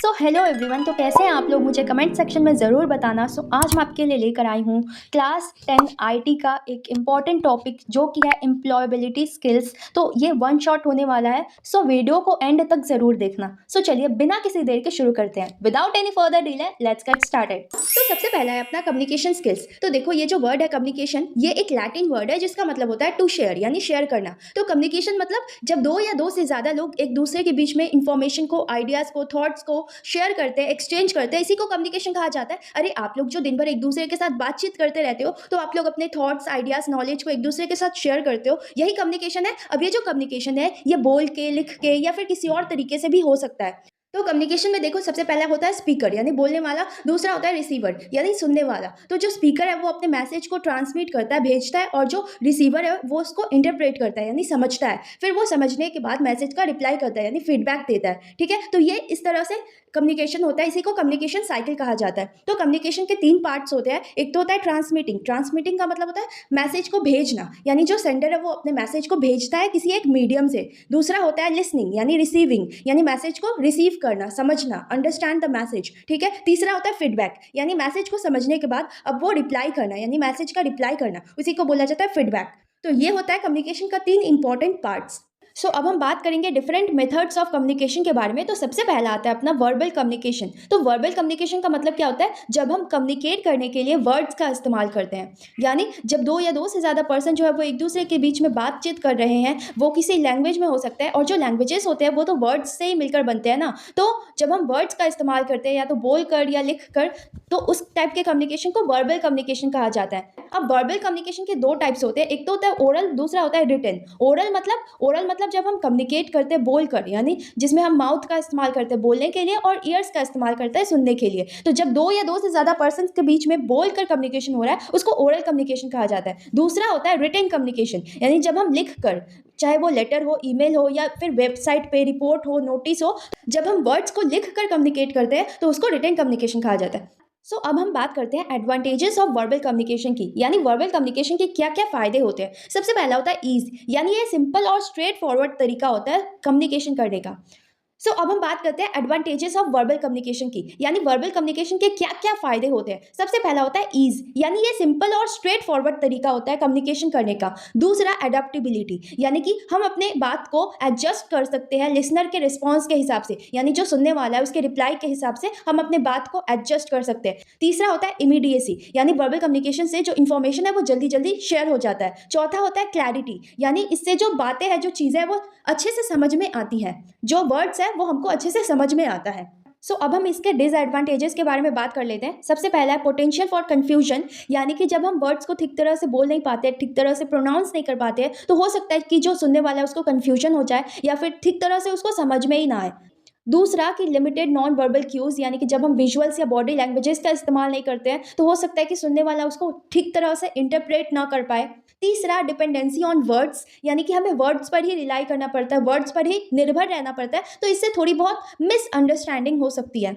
So hello everyone, तो कैसे हैं आप लोग? मुझे कमेंट सेक्शन में ज़रूर बताना। आज मैं आपके लिए लेकर आई हूँ क्लास 10 आईटी का एक इम्पॉर्टेंट टॉपिक जो कि है एम्प्लॉयबिलिटी स्किल्स। तो ये वन शॉट होने वाला है, सो वीडियो को एंड तक ज़रूर देखना। चलिए बिना किसी देर के शुरू करते हैं। Without any further delay let's get started. तो सबसे पहला है अपना कम्युनिकेशन स्किल्स। तो देखो, ये जो वर्ड है कम्युनिकेशन, ये एक लैटिन वर्ड है जिसका मतलब होता है टू शेयर, यानी शेयर करना। तो कम्युनिकेशन मतलब जब दो या दो से ज़्यादा लोग एक दूसरे के बीच में इंफॉर्मेशन को, आइडियाज़ को, थॉट्स को शेयर करते हैं, एक्सचेंज करते हैं, इसी को कम्युनिकेशन कहा जाता है। अरे आप लोग जो दिन भर एक दूसरे के साथ बातचीत करते रहते हो, तो आप लोग अपने थॉट्स, आइडियाज, नॉलेज को एक दूसरे के साथ शेयर करते हो, यही कम्युनिकेशन है। अब ये जो कम्युनिकेशन है, ये बोल के, लिख के या फिर किसी और तरीके से भी हो सकता है। तो कम्युनिकेशन में देखो, सबसे पहला होता है स्पीकर यानी बोलने वाला, दूसरा होता है रिसीवर यानी सुनने वाला। तो जो स्पीकर है वो अपने मैसेज को ट्रांसमिट करता है, भेजता है, और जो रिसीवर है वो उसको इंटरप्रेट करता है यानी समझता है। फिर वो समझने के बाद मैसेज का रिप्लाई करता है यानी फीडबैक देता है। ठीक है, तो ये इस तरह से कम्युनिकेशन होता है। इसी को कम्युनिकेशन साइकिल कहा जाता है। तो कम्युनिकेशन के तीन पार्ट्स होते हैं। एक तो होता है ट्रांसमिटिंग। ट्रांसमिटिंग का मतलब होता है मैसेज को भेजना, यानी जो सेंडर है वो अपने मैसेज को भेजता है किसी एक मीडियम से। दूसरा होता है लिसनिंग यानी रिसीविंग, यानी मैसेज को रिसीव करना, समझना, अंडरस्टैंड द मैसेज। ठीक है, तीसरा होता है फीडबैक, यानी मैसेज को समझने के बाद अब वो रिप्लाई करना, यानी मैसेज का रिप्लाई करना, उसी को बोला जाता है फीडबैक। तो ये होता है कम्युनिकेशन का तीन इंपॉर्टेंट पार्ट्स। अब हम बात करेंगे डिफरेंट मेथड्स ऑफ कम्युनिकेशन के बारे में। तो सबसे पहला आता है अपना वर्बल कम्युनिकेशन। तो वर्बल कम्युनिकेशन का मतलब क्या होता है? जब हम कम्युनिकेट करने के लिए वर्ड्स का इस्तेमाल करते हैं, यानी जब दो या दो से ज़्यादा पर्सन जो है वो एक दूसरे के बीच में बातचीत कर रहे हैं, वो किसी लैंग्वेज में हो सकता है, और जो लैंग्वेजेस होते हैं वो तो वर्ड्स से ही मिलकर बनते हैं ना। तो जब हम वर्ड्स का इस्तेमाल करते हैं, या तो बोल कर या लिख कर, तो उस टाइप के कम्युनिकेशन को वर्बल कम्युनिकेशन कहा जाता है। अब वर्बल कम्युनिकेशन के दो टाइप्स होते हैं। एक तो होता है ओरल, दूसरा होता है रिटन। ओरल मतलब जब हम कम्युनिकेट करते हैं बोल कर, यानी जिसमें हम माउथ का इस्तेमाल करते हैं बोलने के लिए और ईयर्स का इस्तेमाल करते हैं सुनने के लिए। तो जब दो या दो से ज़्यादा पर्सन के बीच में बोल कर कम्युनिकेशन हो रहा है, उसको ओरल कम्युनिकेशन कहा जाता है। दूसरा होता है रिटन कम्युनिकेशन, यानी जब हम लिख कर, चाहे वो लेटर हो, ईमेल हो, या फिर वेबसाइट पे रिपोर्ट हो, नोटिस हो, जब हम वर्ड्स को लिख कर कम्युनिकेट करते हैं तो उसको रिटन कम्युनिकेशन कहा जाता है। अब हम बात करते हैं एडवांटेजेस ऑफ वर्बल कम्युनिकेशन की, यानी वर्बल कम्युनिकेशन के क्या क्या फायदे होते हैं। सबसे पहला होता है ईज, यानी ये सिंपल और स्ट्रेट फॉरवर्ड तरीका होता है कम्युनिकेशन करने का। अब हम बात करते हैं एडवांटेजेस ऑफ वर्बल कम्युनिकेशन की, यानी वर्बल कम्युनिकेशन के क्या क्या फायदे होते हैं। सबसे पहला होता है ईज, यानी ये सिंपल और स्ट्रेट फॉरवर्ड तरीका होता है कम्युनिकेशन करने का। दूसरा एडेप्टेबिलिटी, यानी कि हम अपने बात को एडजस्ट कर सकते हैं लिसनर के रिस्पॉन्स के हिसाब से, यानी जो सुनने वाला है उसके रिप्लाई के हिसाब से हम अपने बात को एडजस्ट कर सकते हैं। तीसरा होता है इमीडिएसी, यानी वर्बल कम्युनिकेशन से जो इन्फॉर्मेशन है वो जल्दी जल्दी शेयर हो जाता है। चौथा होता है क्लैरिटी, यानी इससे जो बातें हैं, जो चीज़ें हैं, वो अच्छे से समझ में आती हैं, जो वर्ड्स है वो हमको अच्छे से समझ में आता है। अब हम इसके डिसएडवांटेजेस के बारे में बात कर लेते हैं। सबसे पहला है पोटेंशियल फॉर कंफ्यूजन, यानी कि जब हम वर्ड्स को ठीक तरह से बोल नहीं पाते, ठीक तरह से प्रोनाउंस नहीं कर पाते हैं, तो हो सकता है कि जो सुनने वाला है उसको कंफ्यूजन हो जाए, या फिर ठीक तरह से उसको समझ में ही ना आए। दूसरा कि लिमिटेड नॉन वर्बल क्यूज, यानी कि जब हम विजुअल्स या बॉडी लैंग्वेजेस का इस्तेमाल नहीं करते हैं, तो हो सकता है कि सुनने वाला उसको ठीक तरह से इंटरप्रेट ना कर पाए। तीसरा डिपेंडेंसी ऑन वर्ड्स, यानी कि हमें वर्ड्स पर ही रिलाई करना पड़ता है, वर्ड्स पर ही निर्भर रहना पड़ता है, तो इससे थोड़ी बहुत मिसअंडरस्टैंडिंग हो सकती है।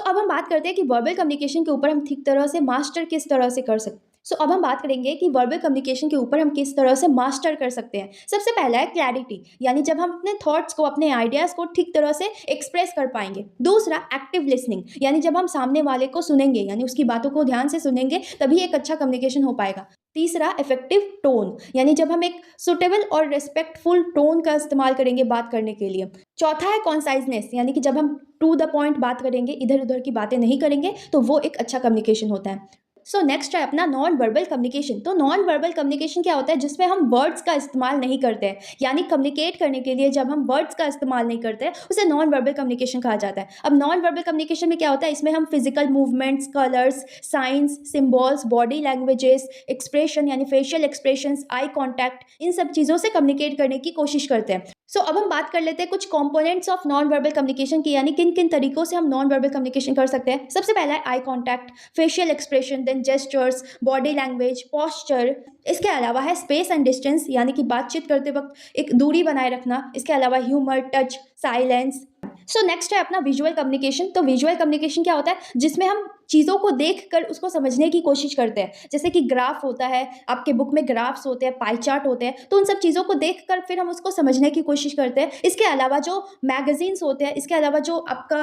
अब हम बात करते हैं कि वर्बल कम्युनिकेशन के ऊपर हम ठीक तरह से मास्टर किस तरह से कर सकते हैं। अब हम बात करेंगे कि वर्बल कम्युनिकेशन के ऊपर हम किस तरह से मास्टर कर सकते हैं। सबसे पहला है क्लैरिटी, यानी जब हम अपने थॉट्स को, अपने आइडियाज़ को ठीक तरह से एक्सप्रेस कर पाएंगे। दूसरा एक्टिव लिसनिंग, यानी जब हम सामने वाले को सुनेंगे, यानी उसकी बातों को ध्यान से सुनेंगे, तभी एक अच्छा कम्युनिकेशन हो पाएगा। तीसरा इफेक्टिव टोन, यानी जब हम एक सुटेबल और रिस्पेक्टफुल टोन का इस्तेमाल करेंगे बात करने के लिए। चौथा है कॉन्साइजनेस, यानी कि जब हम टू द पॉइंट बात करेंगे, इधर उधर की बातें नहीं करेंगे, तो वो एक अच्छा कम्युनिकेशन होता है। नेक्स्ट है अपना नॉन वर्बल कम्युनिकेशन। तो नॉन वर्बल कम्युनिकेशन क्या होता है? जिसमें हम वर्ड्स का इस्तेमाल नहीं करते हैं, यानी कम्युनिकेट करने के लिए जब हम वर्ड्स का इस्तेमाल नहीं करते हैं, उसे नॉन वर्बल कम्युनिकेशन कहा जाता है। अब नॉन वर्बल कम्युनिकेशन में क्या होता है? इसमें हम physical movements, colours, science, symbols, body languages, expression यानी फेशियल एक्सप्रेशंस, आई कॉन्टैक्ट, इन सब चीज़ों से कम्युनिकेट करने की कोशिश करते हैं। अब हम बात कर लेते हैं कुछ components of non verbal communication की, यानी किन किन तरीकों से हम नॉन वर्बल कम्युनिकेशन कर सकते हैं। सबसे पहला है eye contact, facial expression, then gestures, body language, posture. इसके अलावा है स्पेस एंड डिस्टेंस, यानी कि बातचीत करते वक्त एक दूरी बनाए रखना। इसके अलावा humour, touch, silence, so next है अपना विजुअल कम्युनिकेशन। तो विजुअल कम्युनिकेशन क्या होता है, जिसमें हम चीज़ों को देखकर उसको समझने की कोशिश करते हैं। जैसे कि ग्राफ होता है, आपके बुक में ग्राफ्स होते हैं, पाई चार्ट होते हैं, तो उन सब चीज़ों को देखकर फिर हम उसको समझने की कोशिश करते हैं। इसके अलावा जो मैगज़ीन्स होते हैं, इसके अलावा जो आपका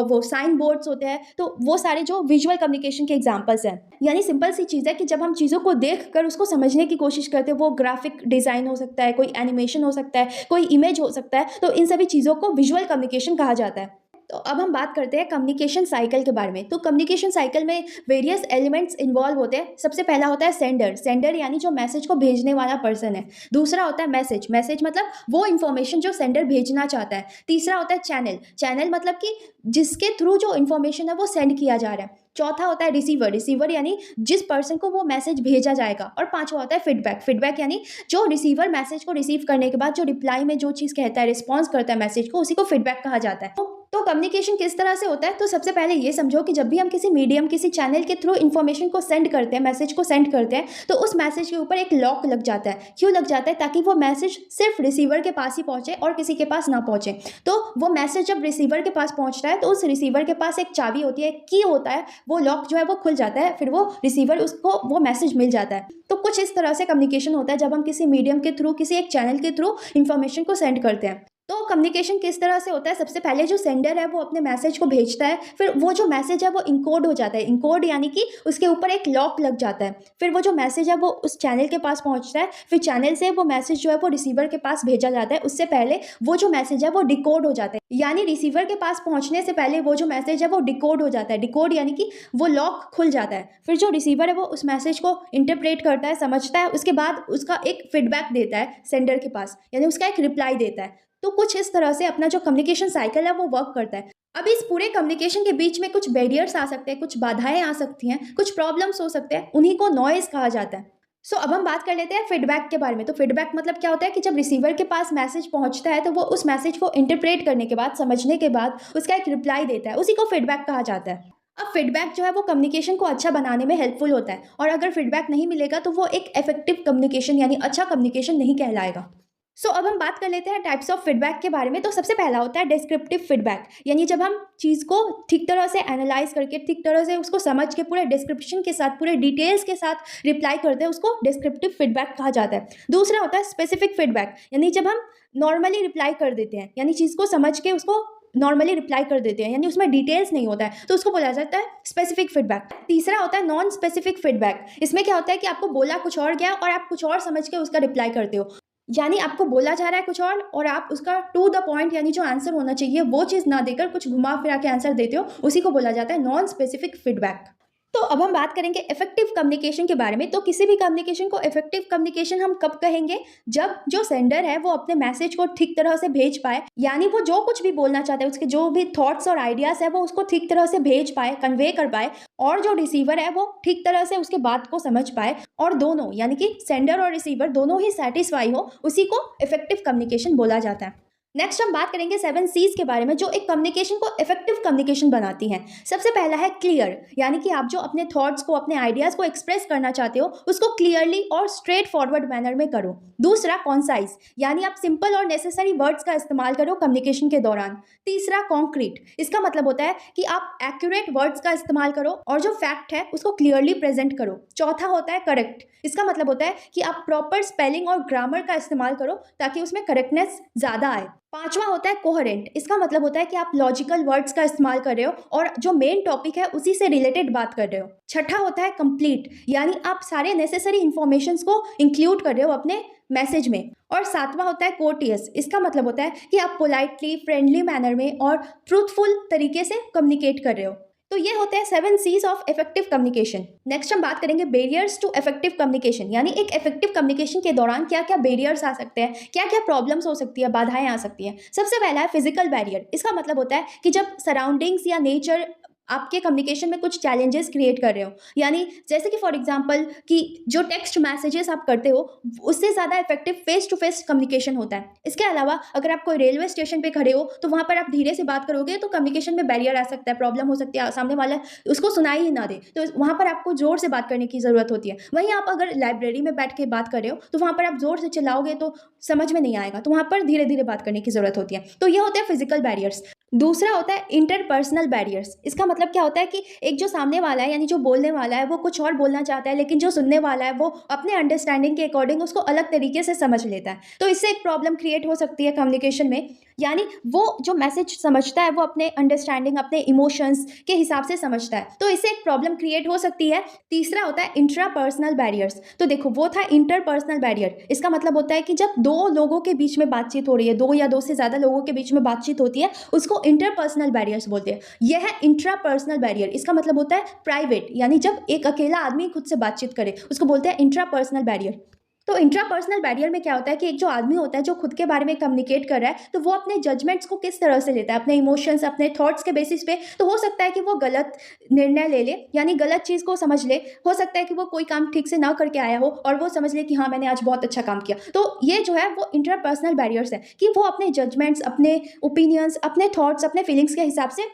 वो साइन बोर्ड्स होते हैं, तो वो सारे जो विजुअल कम्युनिकेशन के एग्जांपल्स हैं। यानी सिंपल सी चीज़ है कि जब हम चीज़ों को देखकर उसको समझने की कोशिश करते हैं, वो ग्राफिक डिज़ाइन हो सकता है, कोई एनिमेशन हो सकता है, कोई इमेज हो सकता है, तो इन सभी चीज़ों को विजुअल कम्युनिकेशन कहा जाता है। तो अब हम बात करते हैं कम्युनिकेशन साइकिल के बारे में। तो कम्युनिकेशन साइकिल में वेरियस एलिमेंट्स इन्वॉल्व होते हैं। सबसे पहला होता है सेंडर। सेंडर यानी जो मैसेज को भेजने वाला पर्सन है। दूसरा होता है मैसेज। मैसेज मतलब वो इन्फॉर्मेशन जो सेंडर भेजना चाहता है। तीसरा होता है चैनल। चैनल मतलब कि जिसके थ्रू जो इन्फॉर्मेशन है वो सेंड किया जा रहा है। चौथा होता है रिसीवर। रिसीवर यानी जिस पर्सन को वो मैसेज भेजा जाएगा। और पांचवा होता है फीडबैक। फीडबैक यानी जो रिसीवर मैसेज को रिसीव करने के बाद जो रिप्लाई में जो चीज़ कहता है, रिस्पॉन्स करता है मैसेज को, उसी को फीडबैक कहा जाता है। तो कम्युनिकेशन किस तरह से होता है, तो सबसे पहले ये समझो कि जब भी हम किसी मीडियम, किसी चैनल के थ्रू इन्फॉर्मेशन को सेंड करते हैं, मैसेज को सेंड करते हैं, तो उस मैसेज के ऊपर एक लॉक लग जाता है। क्यों लग जाता है? ताकि वो मैसेज सिर्फ रिसीवर के पास ही पहुंचे और किसी के पास ना पहुंचे। तो वो मैसेज जब रिसीवर के पास पहुंचता है तो उस रिसीवर के पास एक चाबी होती है, की होता है, वो लॉक जो है वो खुल जाता है, फिर वो रिसीवर उसको वो मैसेज मिल जाता है। तो कुछ इस तरह से कम्युनिकेशन होता है जब हम किसी मीडियम के थ्रू, किसी एक चैनल के थ्रू इन्फॉर्मेशन को सेंड करते हैं। तो कम्युनिकेशन किस तरह से होता है, सबसे पहले जो सेंडर है वो अपने मैसेज को भेजता है, फिर वो जो मैसेज है वो इनकोड हो जाता है। इनकोड यानी कि उसके ऊपर एक लॉक लग जाता है। फिर वो जो मैसेज है वो उस चैनल के पास पहुंचता है, फिर चैनल से वो मैसेज जो है वो रिसीवर के पास भेजा जाता है। उससे पहले वो जो मैसेज है वो डिकोड हो जाता है, यानी रिसीवर के पास पहुंचने से पहले वो जो मैसेज है वो डिकोड हो जाता है। डिकोड यानी कि वो लॉक खुल जाता है। फिर जो रिसीवर है वो उस मैसेज को इंटरप्रेट करता है, समझता है, उसके बाद उसका एक फीडबैक देता है सेंडर के पास, यानी उसका एक रिप्लाई देता है। तो कुछ इस तरह से अपना जो कम्युनिकेशन साइकिल है वो वर्क करता है। अब इस पूरे कम्युनिकेशन के बीच में कुछ बैरियर्स आ सकते हैं, कुछ बाधाएं आ सकती हैं, कुछ प्रॉब्लम्स हो सकते हैं, उन्हीं को नॉइज कहा जाता है। सो अब हम बात कर लेते हैं फीडबैक के बारे में। तो फीडबैक मतलब क्या होता है कि जब रिसीवर के पास मैसेज पहुंचता है तो वो उस मैसेज को इंटरप्रेट करने के बाद, समझने के बाद उसका एक रिप्लाई देता है, उसी को फीडबैक कहा जाता है। अब फीडबैक जो है वो कम्युनिकेशन को अच्छा बनाने में हेल्पफुल होता है, और अगर फीडबैक नहीं मिलेगा तो वो एक इफेक्टिव कम्युनिकेशन यानी अच्छा कम्युनिकेशन नहीं कहलाएगा। अब हम बात कर लेते हैं टाइप्स ऑफ फीडबैक के बारे में। तो सबसे पहला होता है डिस्क्रिप्टिव फीडबैक, यानी जब हम चीज़ को ठीक तरह से एनालाइज करके, ठीक तरह से उसको समझ के, पूरे डिस्क्रिप्शन के साथ, पूरे डिटेल्स के साथ रिप्लाई करते हैं, उसको डिस्क्रिप्टिव फीडबैक कहा जाता है। दूसरा होता है स्पेसिफिक फीडबैक, यानी जब हम नॉर्मली रिप्लाई कर देते हैं, यानी चीज़ को समझ के उसको नॉर्मली रिप्लाई कर देते हैं, यानी उसमें डिटेल्स नहीं होता है, तो उसको बोला जाता है स्पेसिफिक फीडबैक। तीसरा होता है नॉन स्पेसिफिक फीडबैक। इसमें क्या होता है कि आपको बोला कुछ और गया और आप कुछ और समझ के उसका रिप्लाई करते हो, यानी आपको बोला जा रहा है कुछ और आप उसका टू द पॉइंट, यानी जो आंसर होना चाहिए वो चीज़ ना देकर कुछ घुमा फिरा के आंसर देते हो, उसी को बोला जाता है नॉन स्पेसिफिक फीडबैक। तो अब हम बात करेंगे इफेक्टिव कम्युनिकेशन के बारे में। तो किसी भी कम्युनिकेशन को इफेक्टिव कम्युनिकेशन हम कब कहेंगे, जब जो सेंडर है वो अपने मैसेज को ठीक तरह से भेज पाए, यानी वो जो कुछ भी बोलना चाहता है, उसके जो भी थॉट्स और आइडियाज है वो उसको ठीक तरह से भेज पाए, कन्वे कर पाए, और जो रिसीवर है वो ठीक तरह से उसके बात को समझ पाए, और दोनों यानी कि सेंडर और रिसीवर दोनों ही सेटिस्फाई हो, उसी को इफेक्टिव कम्युनिकेशन बोला जाता है। नेक्स्ट हम बात करेंगे 7 C's के बारे में, जो एक कम्युनिकेशन को इफेक्टिव कम्युनिकेशन बनाती हैं। सबसे पहला है क्लियर, यानी कि आप जो अपने थॉट्स को, अपने आइडियाज़ को एक्सप्रेस करना चाहते हो उसको क्लियरली और स्ट्रेट फॉरवर्ड मैनर में करो। दूसरा कॉन्साइज, यानी आप सिंपल और नेसेसरी वर्ड्स का इस्तेमाल करो कम्युनिकेशन के दौरान। तीसरा कॉन्क्रीट, इसका मतलब होता है कि आप एक्यूरेट वर्ड्स का इस्तेमाल करो और जो फैक्ट है उसको क्लियरली प्रेजेंट करो। चौथा होता है करेक्ट, इसका मतलब होता है कि आप प्रॉपर स्पेलिंग और ग्रामर का इस्तेमाल करो ताकि उसमें करेक्टनेस ज़्यादा आए। पांचवा होता है कोहेरेंट, इसका मतलब होता है कि आप लॉजिकल वर्ड्स का इस्तेमाल कर रहे हो और जो मेन टॉपिक है उसी से रिलेटेड बात कर रहे हो। छठा होता है कंप्लीट, यानी आप सारे नेसेसरी इंफॉर्मेशंस को इंक्लूड कर रहे हो अपने मैसेज में। और सातवां होता है कोर्टियस, इसका मतलब होता है कि आप पोलाइटली, फ्रेंडली मैनर में और ट्रूथफुल तरीके से कम्युनिकेट कर रहे हो। तो ये होते हैं 7 C's of effective communication. Next हम बात करेंगे बैरियर्स टू इफेक्टिव कम्युनिकेशन, यानी एक इफेक्टिव कम्युनिकेशन के दौरान क्या क्या बैरियर्स आ सकते हैं, क्या क्या प्रॉब्लम्स हो सकती है, बाधाएं आ सकती हैं। सबसे पहला है फिजिकल बैरियर। इसका मतलब होता है कि जब सराउंडिंग्स या नेचर आपके कम्युनिकेशन में कुछ चैलेंजेस क्रिएट कर रहे हो, यानी जैसे कि फॉर एग्जांपल कि जो टेक्स्ट मैसेजेस आप करते हो उससे ज़्यादा effective face to face communication होता है। इसके अलावा अगर आप कोई रेलवे स्टेशन पे खड़े हो तो वहाँ पर आप धीरे से बात करोगे तो कम्युनिकेशन में बैरियर आ सकता है, प्रॉब्लम हो सकती है, सामने वाला उसको सुनाई ही ना दे, तो वहाँ पर आपको ज़ोर से बात करने की ज़रूरत होती है। वहीं आप अगर लाइब्रेरी में बैठ के बात कर रहे हो तो वहाँ पर आप ज़ोर से चिल्लाओगे तो समझ में नहीं आएगा, तो वहाँ पर धीरे धीरे बात करने की ज़रूरत होती है। तो ये होते हैं फिजिकल बैरियर्स। दूसरा होता है इंटरपर्सनल बैरियर्स। इसका मतलब क्या होता है कि एक जो सामने वाला है यानी जो बोलने वाला है वो कुछ और बोलना चाहता है, लेकिन जो सुनने वाला है वो अपने अंडरस्टैंडिंग के अकॉर्डिंग उसको अलग तरीके से समझ लेता है। तो इससे एक प्रॉब्लम क्रिएट हो सकती है कम्युनिकेशन में। यानी वो जो मैसेज समझता है वो अपने अंडरस्टैंडिंग, अपने इमोशंस के हिसाब से समझता है, तो इससे एक प्रॉब्लम क्रिएट हो सकती है। तीसरा होता है इंट्रापर्सनल बैरियर्स। तो देखो, वो था इंटरपर्सनल बैरियर। इसका मतलब होता है कि जब दो लोगों के बीच में बातचीत हो रही है, दो या दो से ज़्यादा लोगों के बीच में बातचीत होती है, उसको इंटरपर्सनल बैरियर्स बोलते हैं। यह है इंट्रापर्सनल बैरियर। इसका मतलब होता है प्राइवेट, यानी जब एक अकेला आदमी खुद से बातचीत करे उसको बोलते हैं इंट्रापर्सनल बैरियर। तो इंट्रापर्सनल बैरियर में क्या होता है कि एक जो आदमी होता है जो खुद के बारे में कम्युनिकेट कर रहा है, तो वो अपने जजमेंट्स को किस तरह से लेता है, अपने इमोशंस, अपने थॉट्स के बेसिस पे। तो हो सकता है कि वो गलत निर्णय ले ले, यानी गलत चीज़ को समझ ले। हो सकता है कि वो कोई काम ठीक से ना करके आया हो और वो समझ ले कि हाँ, मैंने आज बहुत अच्छा काम किया। तो ये जो है वो इंट्रापर्सनल बैरियर्स है कि वो अपने जजमेंट्स, अपने ओपिनियंस, अपने थॉट्स, अपने फीलिंग्स के हिसाब से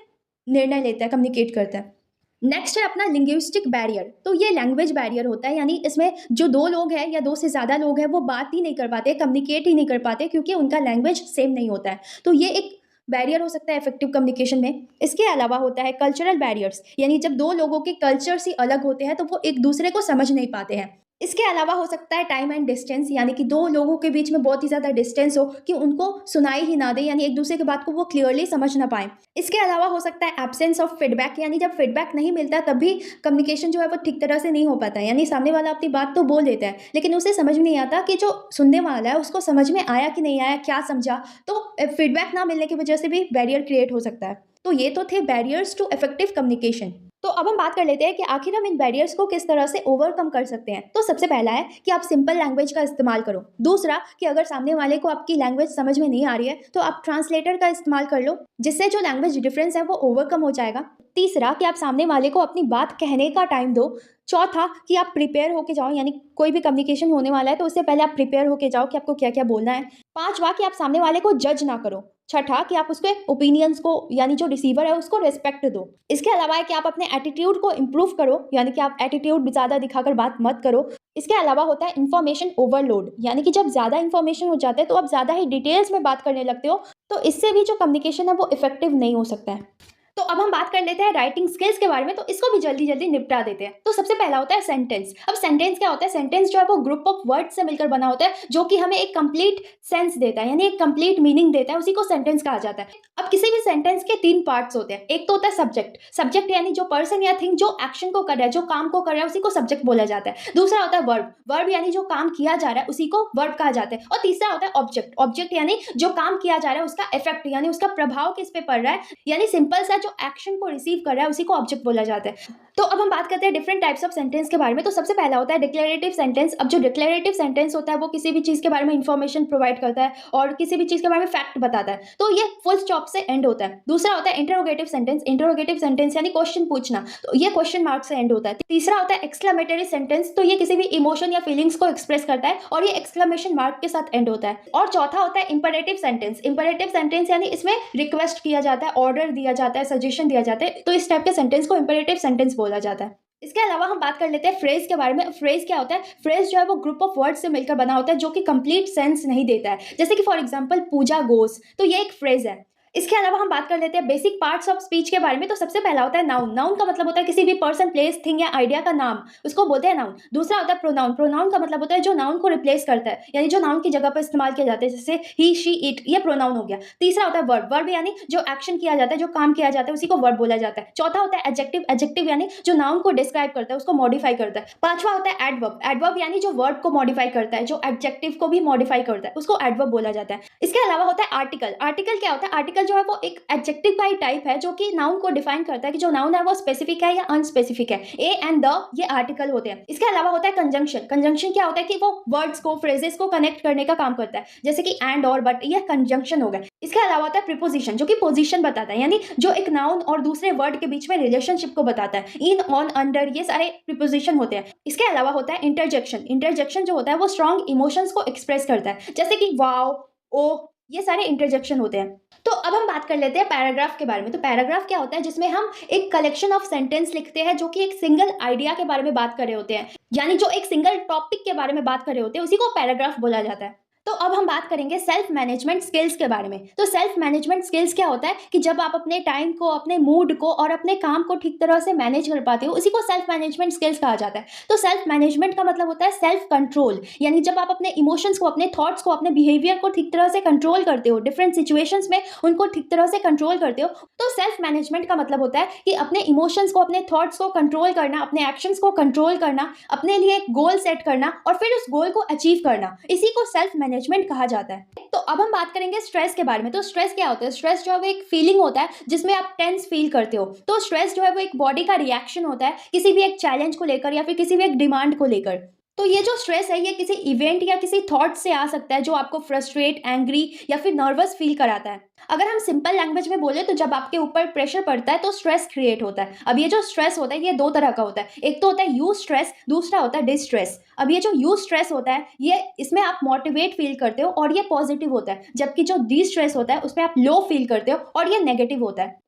निर्णय लेता है, कम्युनिकेट करता है। नेक्स्ट है अपना लिंग्विस्टिक बैरियर। तो ये लैंग्वेज बैरियर होता है, यानी इसमें जो दो लोग हैं या दो से ज़्यादा लोग हैं वो बात ही नहीं कर पाते, कम्युनिकेट ही नहीं कर पाते, क्योंकि उनका लैंग्वेज सेम नहीं होता है। तो ये एक बैरियर हो सकता है इफेक्टिव कम्युनिकेशन में। इसके अलावा होता है कल्चरल बैरियर्स, यानी जब दो लोगों के कल्चर्स ही अलग होते हैं तो वो एक दूसरे को समझ नहीं पाते हैं। इसके अलावा हो सकता है टाइम एंड डिस्टेंस, यानी कि दो लोगों के बीच में बहुत ही ज़्यादा डिस्टेंस हो कि उनको सुनाई ही ना दे, यानी एक दूसरे की बात को वो क्लियरली समझ ना पाए। इसके अलावा हो सकता है एब्सेंस ऑफ फीडबैक, यानी जब फीडबैक नहीं मिलता तब भी कम्युनिकेशन जो है वो ठीक तरह से नहीं हो पाता है। यानी सामने वाला अपनी बात तो बोल देता है, लेकिन उसे समझ में नहीं आता कि जो सुनने वाला है उसको समझ में आया कि नहीं आया, क्या समझा। तो फीडबैक ना मिलने की वजह से भी बैरियर क्रिएट हो सकता है। तो ये तो थे बैरियर्स टू इफेक्टिव कम्युनिकेशन। तो अब हम बात कर लेते हैं कि आखिर हम इन बैरियर्स को किस तरह से ओवरकम कर सकते हैं। तो सबसे पहला है कि आप सिंपल लैंग्वेज का इस्तेमाल करो। दूसरा, कि अगर सामने वाले को आपकी लैंग्वेज समझ में नहीं आ रही है तो आप ट्रांसलेटर का इस्तेमाल कर लो, जिससे जो लैंग्वेज डिफरेंस है वो ओवरकम हो जाएगा। तीसरा, कि आप सामने वाले को अपनी बात कहने का टाइम दो। चौथा, कि आप प्रिपेयर होके जाओ, यानी कोई भी कम्युनिकेशन होने वाला है तो उससे पहले आप प्रिपेयर होके जाओ कि आपको क्या क्या बोलना है। पांचवा, कि आप सामने वाले को जज ना करो। छठा, कि आप उसके ओपिनियंस को, यानी जो रिसीवर है उसको रेस्पेक्ट दो। इसके अलावा है कि आप अपने एटीट्यूड को इम्प्रूव करो, यानी कि आप एटीट्यूड ज़्यादा दिखाकर बात मत करो। इसके अलावा होता है इन्फॉर्मेशन ओवरलोड, यानी कि जब ज़्यादा इन्फॉर्मेशन हो जाता है तो आप ज़्यादा ही डिटेल्स में बात करने लगते हो, तो इससे भी जो कम्युनिकेशन है वो इफेक्टिव नहीं हो सकता है। तो अब हम बात कर लेते हैं राइटिंग स्किल्स के बारे में, तो इसको भी जल्दी जल्दी निपटा देते हैं। तो सबसे पहला होता है सेंटेंस। अब सेंटेंस क्या होता है? सेंटेंस जो है वो ग्रुप ऑफ वर्ड्स से मिलकर बना होता है, जो कि हमें एक कंप्लीट सेंस देता है, यानी एक कंप्लीट मीनिंग देता है, उसी को सेंटेंस कहा जाता है। अब किसी भी सेंटेंस के तीन पार्ट्स होते हैं। एक तो होता है सब्जेक्ट। सब्जेक्ट यानी जो पर्सन या थिंग जो एक्शन को कर रहा है, जो काम को कर रहा है, उसी को सब्जेक्ट बोला जाता है। दूसरा होता है वर्ब। वर्ब यानी जो काम किया जा रहा है उसी को वर्ब कहा जाता है। और तीसरा होता है ऑब्जेक्ट। ऑब्जेक्ट यानी जो काम किया जा रहा है उसका इफेक्ट, यानी उसका प्रभाव किस पे पड़ रहा है, यानी सिंपल सा जो एक्शन को रिसीव कर रहा है उसी को ऑब्जेक्ट बोला जाता है। तो अब हम बात करते हैं डिफरेंट टाइप्स ऑफ सेंटेंस के बारे में। तो सबसे पहला होता है डिक्लेरेटिव सेंटेंस। अब जो डिक्लेरेटिव सेंटेंस होता है वो किसी भी चीज़ के बारे में इंफॉर्मेशन प्रोवाइड करता है और किसी भी चीज़ के बारे में फैक्ट बताता है, तो ये फुल स्टॉप से एंड होता है। दूसरा होता है इंटरोगेटिव सेंटेंस। इंटरोगेटिव सेंटेंस यानी क्वेश्चन पूछना, तो ये क्वेश्चन मार्क से एंड होता है। तीसरा होता है एक्सक्लेमेटरी सेंटेंस। तो ये किसी भी इमोशन या फीलिंग्स को एक्सप्रेस करता है और ये एक्सक्लेमेशन मार्क के साथ एंड होता है। और चौथा होता है इंपरेटिव सेंटेंस। इंपरेटिव सेंटेंस यानी इसमें रिक्वेस्ट किया जाता है, ऑर्डर दिया जाता है, सजेशन दिया जाता है, तो इस टाइप के सेंटेंस को इंपरेटिव सेंटेंस बोला जाता है। इसके अलावा हम बात कर लेते हैं फ्रेज के बारे में। फ्रेज क्या होता है? फ्रेज जो है वो ग्रुप ऑफ वर्ड से मिलकर बना होता है जो कि कंप्लीट सेंस नहीं देता है। जैसे कि फॉर एग्जांपल पूजा गोस, तो ये एक फ्रेज है। इसके अलावा हम बात कर लेते हैं बेसिक पार्ट्स ऑफ स्पीच के बारे में। तो सबसे पहला होता है नाउन। नाउन का मतलब होता है किसी भी पर्सन, प्लेस, थिंग या आइडिया का नाम, उसको बोलते हैं नाउन। दूसरा होता है प्रोनाउन। प्रोनाउन का मतलब होता है जो नाउन को रिप्लेस करता है, यानी जो नाउन की जगह पर इस्तेमाल किया जाता है, जैसे ही, शी, इट, ये प्रोनाउन हो गया। तीसरा होता है वर्ब। वर्ब यानी जो एक्शन किया जाता है, जो काम किया जाता है, उसी को वर्ब बोला जाता है। चौथा होता है एडजेक्टिव। एडजेक्टिव यानी जो नाउन को डिस्क्राइब करता है, उसको मॉडिफाई करता है। पांचवा होता है एडवर्ब। एडवर्ब यानी जो वर्ब को मॉडिफाई करता है, जो एडजेक्टिव को भी मॉडिफाई करता है, उसको एडवर्ब बोला जाता है। इसके अलावा होता है आर्टिकल। आर्टिकल क्या होता है? आर्टिकल जो है वो एक एडजेक्टिव का ही टाइप है जो कि नाउन को डिफाइन करता है कि जो नाउन है वो स्पेसिफिक है या अनस्पेसिफिक है। ए एंड द ये आर्टिकल होते हैं। इसके अलावा होता है कंजंक्शन। कंजंक्शन क्या होता है कि वो वर्ड्स को, फ्रेजेस को कनेक्ट करने का काम करता है, जैसे कि एंड और बट, ये कंजंक्शन हो गया। इसके अलावा होता है प्रीपोजिशन, जो कि पोजीशन बताता है, यानी जो एक नाउन और दूसरे वर्ड के बीच में रिलेशनशिप को बताता है। इन, ऑन, अंडर, ये सारे प्रीपोजिशन होते हैं। इसके अलावा होता है इंटरजेक्शन। इंटरजेक्शन जो होता है वो स्ट्रॉन्ग इमोशंस को एक्सप्रेस करता है, जैसे कि वाओ, ओ, ये सारे इंटरजेक्शन होते हैं। तो अब हम बात कर लेते हैं पैराग्राफ के बारे में। तो पैराग्राफ क्या होता है? जिसमें हम एक कलेक्शन ऑफ सेंटेंस लिखते हैं जो कि एक सिंगल आइडिया के बारे में बात कर रहे होते हैं, यानी जो एक सिंगल टॉपिक के बारे में बात कर रहे होते हैं, उसी को पैराग्राफ बोला जाता है। तो अब हम बात करेंगे सेल्फ मैनेजमेंट स्किल्स के बारे में। तो सेल्फ मैनेजमेंट स्किल्स क्या होता है कि जब आप अपने टाइम को, अपने मूड को और अपने काम को ठीक तरह से मैनेज कर पाते हो, उसी को सेल्फ मैनेजमेंट स्किल्स कहा जाता है। तो सेल्फ मैनेजमेंट का मतलब होता है सेल्फ कंट्रोल, यानी जब आप अपने इमोशंस को, अपने थॉट्स को, अपने बिहेवियर को ठीक तरह से कंट्रोल करते हो, डिफरेंट सिचुएशंस में उनको ठीक तरह से कंट्रोल करते हो। तो सेल्फ मैनेजमेंट का मतलब होता है कि अपने इमोशंस को, अपने थॉट्स को कंट्रोल करना, अपने एक्शंस को कंट्रोल करना, अपने लिए एक गोल सेट करना और फिर उस गोल को अचीव करना, इसी को सेल्फ मैनेजमेंट कहा जाता है। तो अब हम बात करेंगे स्ट्रेस के बारे में। तो स्ट्रेस क्या होता है? स्ट्रेस जो है वो एक फीलिंग होता है जिसमें आप टेंस फील करते हो। तो स्ट्रेस जो है वो एक बॉडी का रिएक्शन होता है किसी भी एक चैलेंज को लेकर या फिर किसी भी एक डिमांड को लेकर। तो ये जो स्ट्रेस है ये किसी इवेंट या किसी थॉट से आ सकता है जो आपको फ्रस्ट्रेट, एंग्री या फिर नर्वस फील कराता है। अगर हम सिंपल लैंग्वेज में बोले तो जब आपके ऊपर प्रेशर पड़ता है तो स्ट्रेस क्रिएट होता है। अब ये जो स्ट्रेस होता है ये दो तरह का होता है। एक तो होता है यू स्ट्रेस, दूसरा होता है डिस्ट्रेस। अब ये जो यू स्ट्रेस होता है ये, इसमें आप मोटिवेट फील करते हो और ये पॉजिटिव होता है, जबकि जो डी स्ट्रेस होता है उसमें आप लो फील करते हो और ये नेगेटिव होता है।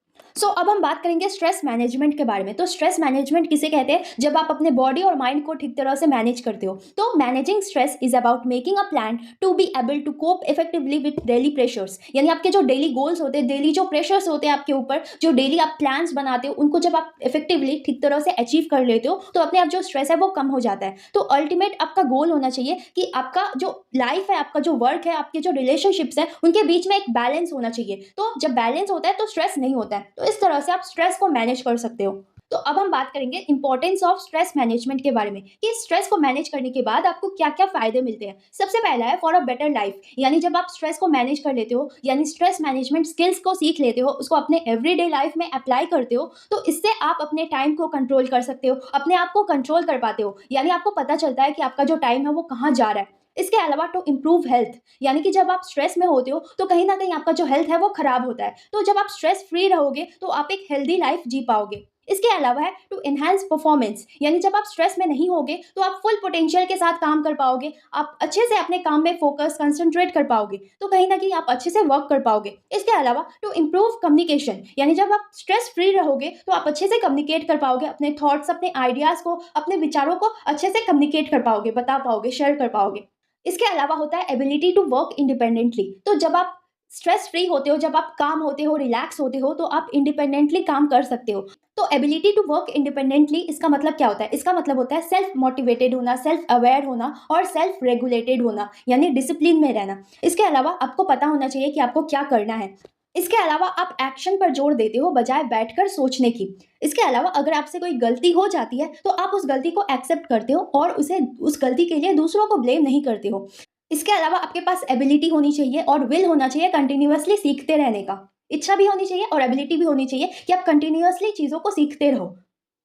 अब हम बात करेंगे स्ट्रेस मैनेजमेंट के बारे में। तो स्ट्रेस मैनेजमेंट किसे कहते हैं? जब आप अपने बॉडी और माइंड को ठीक तरह से मैनेज करते हो। तो managing stress is about making a plan to be able to cope effectively with daily pressures, यानी आपके जो डेली गोल्स होते हैं, डेली जो प्रेशर्स होते हैं आपके ऊपर, जो डेली आप प्लान्स बनाते हो, उनको जब आप इफेक्टिवली ठीक तरह से अचीव कर लेते हो तो अपने आप जो स्ट्रेस है वो कम हो जाता है। तो अल्टीमेट आपका गोल होना चाहिए कि आपका जो लाइफ है, आपका जो वर्क है, आपके जो रिलेशनशिप्स है, उनके बीच में एक बैलेंस होना चाहिए। तो जब बैलेंस होता है तो स्ट्रेस नहीं होता है। तो इस तरह से आप स्ट्रेस को मैनेज कर सकते हो। तो अब हम बात करेंगे इंपॉर्टेंस ऑफ स्ट्रेस मैनेजमेंट के बारे में कि स्ट्रेस को मैनेज करने के बाद आपको क्या क्या फायदे मिलते हैं। सबसे पहला है फॉर अ बेटर लाइफ, यानी जब आप स्ट्रेस को मैनेज कर लेते हो, यानी स्ट्रेस मैनेजमेंट स्किल्स को सीख लेते हो, उसको अपने एवरीडे लाइफ में अप्लाई करते हो, तो इससे आप अपने टाइम को कंट्रोल कर सकते हो, अपने आप को कंट्रोल कर पाते हो, यानी आपको पता चलता है कि आपका जो टाइम है वो कहाँ जा रहा है। इसके अलावा टू इम्प्रूव हेल्थ, यानी कि जब आप स्ट्रेस में होते हो तो कहीं ना कहीं आपका जो हेल्थ है वो खराब होता है। तो जब आप स्ट्रेस फ्री रहोगे तो आप एक हेल्दी लाइफ जी पाओगे। इसके अलावा है टू एनहांस परफॉर्मेंस, यानी जब आप स्ट्रेस में नहीं होगे तो आप फुल पोटेंशियल के साथ काम कर पाओगे, आप अच्छे से अपने काम में फोकस, कंसंट्रेट कर पाओगे, तो कहीं ना कहीं आप अच्छे से वर्क कर पाओगे। इसके अलावा टू इम्प्रूव कम्युनिकेशन, यानी जब आप स्ट्रेस फ्री रहोगे तो आप अच्छे से कम्युनिकेट कर पाओगे, अपने थॉट्स, अपने आइडियाज को, अपने विचारों को अच्छे से कम्युनिकेट कर पाओगे, बता पाओगे, शेयर कर पाओगे। इसके अलावा होता है एबिलिटी टू वर्क इंडिपेंडेंटली। तो जब आप स्ट्रेस फ्री होते हो, जब आप काम होते हो, रिलैक्स होते हो, तो आप इंडिपेंडेंटली काम कर सकते हो। तो एबिलिटी टू वर्क इंडिपेंडेंटली, इसका मतलब क्या होता है? इसका मतलब होता है सेल्फ मोटिवेटेड होना, सेल्फ अवेयर होना और सेल्फ रेगुलेटेड होना, यानी डिसिप्लिन में रहना। इसके अलावा आपको पता होना चाहिए कि आपको क्या करना है। इसके अलावा आप एक्शन पर जोर देते हो बजाय बैठकर सोचने की। इसके अलावा अगर आपसे कोई गलती हो जाती है तो आप उस गलती को एक्सेप्ट करते हो और उस गलती के लिए दूसरों को ब्लेम नहीं करते हो। इसके अलावा आपके पास एबिलिटी होनी चाहिए और विल होना चाहिए कंटिन्यूअसली सीखते रहने का। इच्छा भी होनी चाहिए और एबिलिटी भी होनी चाहिए कि आप कंटिन्यूअसली चीज़ों को सीखते रहो।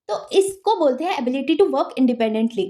तो इसको बोलते हैं एबिलिटी टू वर्क इंडिपेंडेंटली।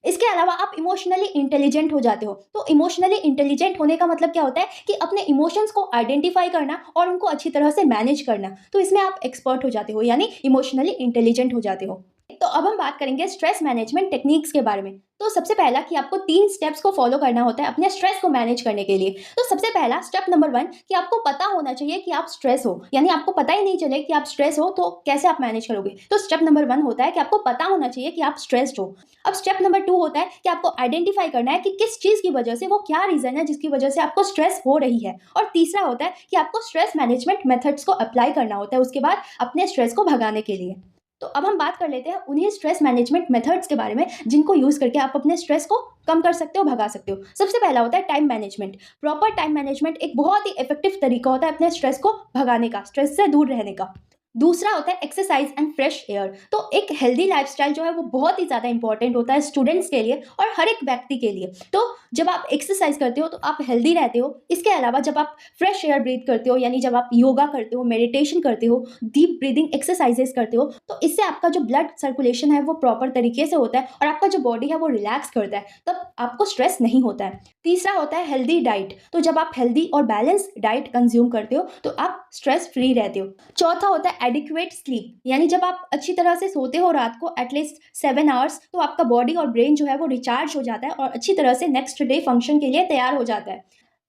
इसके अलावा आप इमोशनली इंटेलिजेंट हो जाते हो। तो इमोशनली इंटेलिजेंट होने का मतलब क्या होता है कि अपने इमोशंस को आइडेंटिफाई करना और उनको अच्छी तरह से मैनेज करना। तो इसमें आप एक्सपर्ट हो जाते हो, यानी इमोशनली इंटेलिजेंट हो जाते हो। तो अब हम बात करेंगे स्ट्रेस मैनेजमेंट टेक्निक्स के बारे में। तो सबसे पहला कि आपको 3 स्टेप्स को फॉलो करना होता है अपने स्ट्रेस को मैनेज करने के लिए। तो सबसे पहला स्टेप नंबर 1 कि आपको पता होना चाहिए कि आप स्ट्रेस हो, यानी आपको पता ही नहीं चले कि आप स्ट्रेस हो तो कैसे आप मैनेज करोगे। तो स्टेप नंबर 1 होता है कि आपको पता होना चाहिए कि आप स्ट्रेस्ड हो। अब स्टेप नंबर 2 होता है कि आपको आइडेंटिफाई करना है कि किस चीज़ की वजह से, वो क्या रीज़न है जिसकी वजह से आपको स्ट्रेस हो रही है। और तीसरा होता है कि आपको स्ट्रेस मैनेजमेंट मेथड्स को अप्लाई करना होता है उसके बाद अपने स्ट्रेस को भगाने के लिए। तो अब हम बात कर लेते हैं उन्हीं स्ट्रेस मैनेजमेंट मेथड्स के बारे में जिनको यूज़ करके आप अपने स्ट्रेस को कम कर सकते हो, भगा सकते हो। सबसे पहला होता है time management. Proper time management एक बहुत ही इफेक्टिव तरीका होता है अपने स्ट्रेस को भगाने का, स्ट्रेस से दूर रहने का। दूसरा होता है एक्सरसाइज एंड फ्रेश एयर। तो एक हेल्दी लाइफस्टाइल जो है वो बहुत ही ज़्यादा इंपॉर्टेंट होता है स्टूडेंट्स के लिए और हर एक व्यक्ति के लिए। तो जब आप एक्सरसाइज करते हो तो आप हेल्दी रहते हो। इसके अलावा जब आप फ्रेश एयर ब्रीथ करते हो, यानी जब आप योगा करते हो, मेडिटेशन करते हो, डीप ब्रीदिंग एक्सरसाइजेस करते हो, तो इससे आपका जो ब्लड सर्कुलेशन है वो प्रॉपर तरीके से होता है और आपका जो बॉडी है वो रिलैक्स करता है, तब आपको स्ट्रेस नहीं होता है। तीसरा होता है हेल्दी डाइट। तो जब आप हेल्दी और बैलेंस डाइट कंज्यूम करते हो तो आप स्ट्रेस फ्री रहते हो। चौथा होता है एडिक्वेट स्लीप, यानी जब आप अच्छी तरह से सोते हो रात को एटलीस्ट 7 आवर्स, तो आपका बॉडी और ब्रेन जो है वो रिचार्ज हो जाता है और अच्छी तरह से नेक्स्ट डे फंक्शन के लिए तैयार हो जाता है।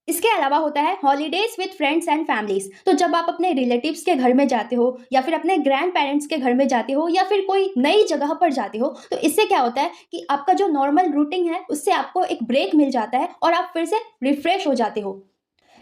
इसके अलावा होता है holidays with friends and families. तो जब आप अपने रिलेटिव्स के घर में जाते हो या फिर अपने ग्रैंड पेरेंट्स के घर में जाते हो या फिर कोई नई जगह पर जाते हो, तो इससे क्या होता है कि आपका जो नॉर्मल रूटीन है उससे आपको एक ब्रेक मिल जाता है और आप फिर से रिफ्रेश हो जाते हो।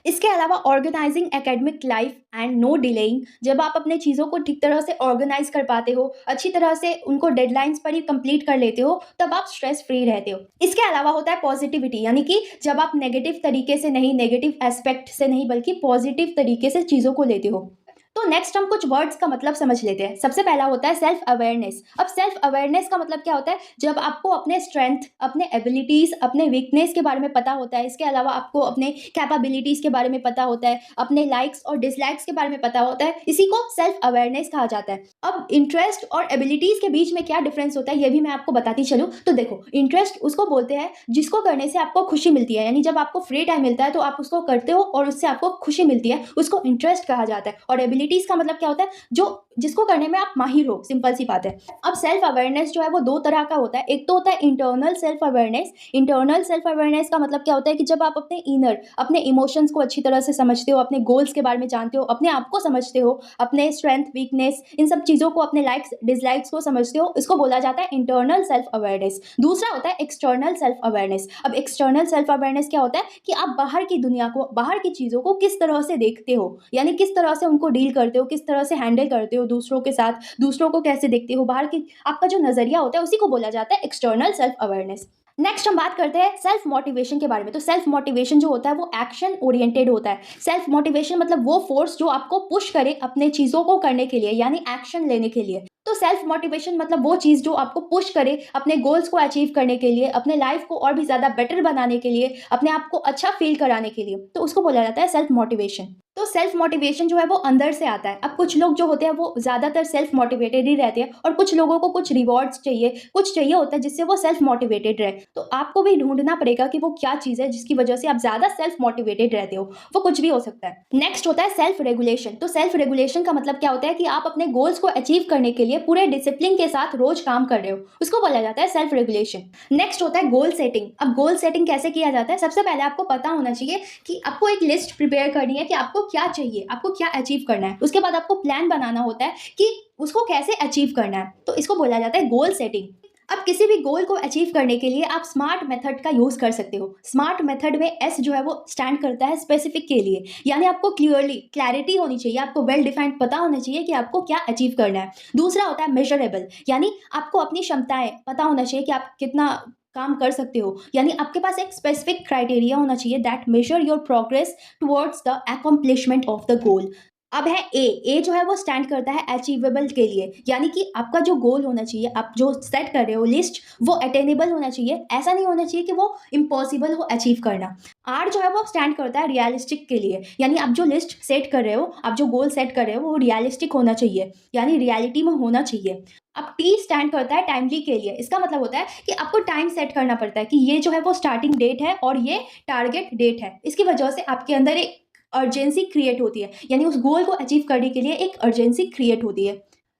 इसके अलावा organising academic life and no delaying. जब आप अपने चीज़ों को ठीक तरह से ऑर्गेनाइज कर पाते हो, अच्छी तरह से उनको डेडलाइंस पर ही कंप्लीट कर लेते हो, तब आप स्ट्रेस फ्री रहते हो। इसके अलावा होता है पॉजिटिविटी, यानी कि जब आप नेगेटिव तरीके से नहीं, नेगेटिव एस्पेक्ट से नहीं, बल्कि पॉजिटिव तरीके से चीज़ों को लेते हो। तो नेक्स्ट हम कुछ वर्ड्स का मतलब समझ लेते हैं। सबसे पहला होता है सेल्फ अवेयरनेस। अब सेल्फ अवेयरनेस का मतलब क्या होता है? जब आपको अपने स्ट्रेंथ, अपने एबिलिटीज, अपने वीकनेस के बारे में पता होता है। इसके अलावा आपको अपने कैपेबिलिटीज के बारे में पता होता है, अपने लाइक्स और डिसलाइक्स के बारे में पता होता है। इसी को सेल्फ अवेयरनेस कहा जाता है। अब इंटरेस्ट और एबिलिटीज के बीच में क्या डिफरेंस होता है ये भी मैं आपको बताती चलूँ। तो देखो, इंटरेस्ट उसको बोलते हैं जिसको करने से आपको खुशी मिलती है, यानी जब आपको फ्री टाइम मिलता है तो आप उसको करते हो और उससे आपको खुशी मिलती है, उसको इंटरेस्ट कहा जाता है। और एबिलिटीज का मतलब क्या होता है? जो जिसको करने में आप माहिर हो, सिंपल सी बात है। अब सेल्फ अवेयरनेस जो है वो दो तरह का होता है। एक तो होता है internal self awareness. Internal self awareness का मतलब क्या होता है कि जब आप अपने इनर, अपने इमोशंस को अच्छी तरह से समझते हो, अपने गोल्स के बारे में जानते हो, अपने आप को समझते हो, अपने स्ट्रेंथ, वीकनेस, इन सब चीज़ों को, अपने लाइक्स डिसलाइक्स को समझते हो, इसको बोला जाता है इंटरनल सेल्फ अवेयरनेस। दूसरा होता है एक्सटर्नल सेल्फ अवेयरनेस। अब एक्सटर्नल सेल्फ अवेयरनेस क्या होता है कि आप बाहर की दुनिया को, बाहर की चीज़ों को किस तरह से देखते हो, यानी किस तरह से उनको डील करते हो, किस तरह से हैंडल करते हो दूसरों के साथ, दूसरों को कैसे देखते हो, बाहर की आपका जो नजरिया होता है उसी को बोला जाता है एक्सटर्नल सेल्फ अवेयरनेस। नेक्स्ट हम बात करते हैं सेल्फ मोटिवेशन के बारे में। तो सेल्फ मोटिवेशन जो होता है वो एक्शन ओरिएंटेड होता है। सेल्फ मोटिवेशन मतलब वो फोर्स जो आपको पुश करे अपने चीज़ों को करने के लिए, यानी एक्शन लेने के लिए। तो सेल्फ मोटिवेशन मतलब वो चीज़ जो आपको पुश करे अपने गोल्स को अचीव करने के लिए, अपने लाइफ को और भी ज़्यादा बेटर बनाने के लिए, अपने आप को अच्छा फील कराने के लिए, तो उसको बोला जाता है सेल्फ मोटिवेशन। तो सेल्फ मोटिवेशन जो है वो अंदर से आता है। अब कुछ लोग जो होते हैं वो ज़्यादातर सेल्फ मोटिवेटेड ही रहते हैं और कुछ लोगों को कुछ रिवॉर्ड्स चाहिए, कुछ चाहिए होता है जिससे वो सेल्फ मोटिवेटेड रहे। तो आपको भी ढूंढना पड़ेगा कि वो क्या चीज़ है जिसकी वजह से आप ज़्यादा सेल्फ मोटिवेटेड रहते हो। वो कुछ भी हो सकता है। नेक्स्ट होता है सेल्फ रेगुलेशन। तो सेल्फ रेगुलेशन का मतलब क्या होता है कि आप अपने गोल्स को अचीव करने के लिए पूरे डिसिप्लिन के साथ रोज काम कर रहे हो, उसको बोला जाता है सेल्फ रेगुलेशन। नेक्स्ट होता है गोल सेटिंग। अब गोल सेटिंग कैसे किया जाता है? सबसे पहले आपको पता होना चाहिए कि आपको एक लिस्ट प्रिपेयर करनी है कि आपको क्या चाहिए, आपको क्या अचीव करना है। उसके बाद आपको प्लान बनाना होता है कि उसको कैसे अचीव करना है, तो इसको बोला जाता है गोल सेटिंग। अब किसी भी गोल को अचीव करने के लिए आप स्मार्ट मेथड का यूज कर सकते हो। स्मार्ट मेथड में एस जो है वो स्टैंड करता है स्पेसिफिक के लिए, यानी आपको क्लैरिटी होनी चाहिए, आपको वेल डिफाइंड पता होना चाहिए कि आपको क्या अचीव करना है। दूसरा होता है मेजरेबल, यानी आपको अपनी क्षमताएं पता होना चाहिए कि आप कितना काम कर सकते हो, यानी आपके पास एक स्पेसिफिक क्राइटेरिया होना चाहिए that major your progress towards the accomplishment of the goal. अब है ए जो है वो स्टैंड करता है अचीवेबल के लिए, यानी कि आपका जो गोल होना चाहिए, आप जो सेट कर रहे हो लिस्ट, वो अटेनेबल होना चाहिए। ऐसा नहीं होना चाहिए कि वो इम्पॉसिबल हो अचीव करना। आर जो है वो स्टैंड करता है रियलिस्टिक के लिए, यानी आप जो लिस्ट सेट कर रहे हो, आप जो गोल सेट कर रहे हो वो रियलिस्टिक होना चाहिए, यानी रियलिटी में होना चाहिए। अब टी स्टैंड करता है टाइमली के लिए। इसका मतलब होता है कि आपको टाइम सेट करना पड़ता है कि ये जो है वो स्टार्टिंग डेट है और ये टारगेट डेट है। इसकी वजह से आपके अंदर एक अर्जेंसी क्रिएट होती है, यानी उस गोल को अचीव करने के लिए एक अर्जेंसी क्रिएट होती है।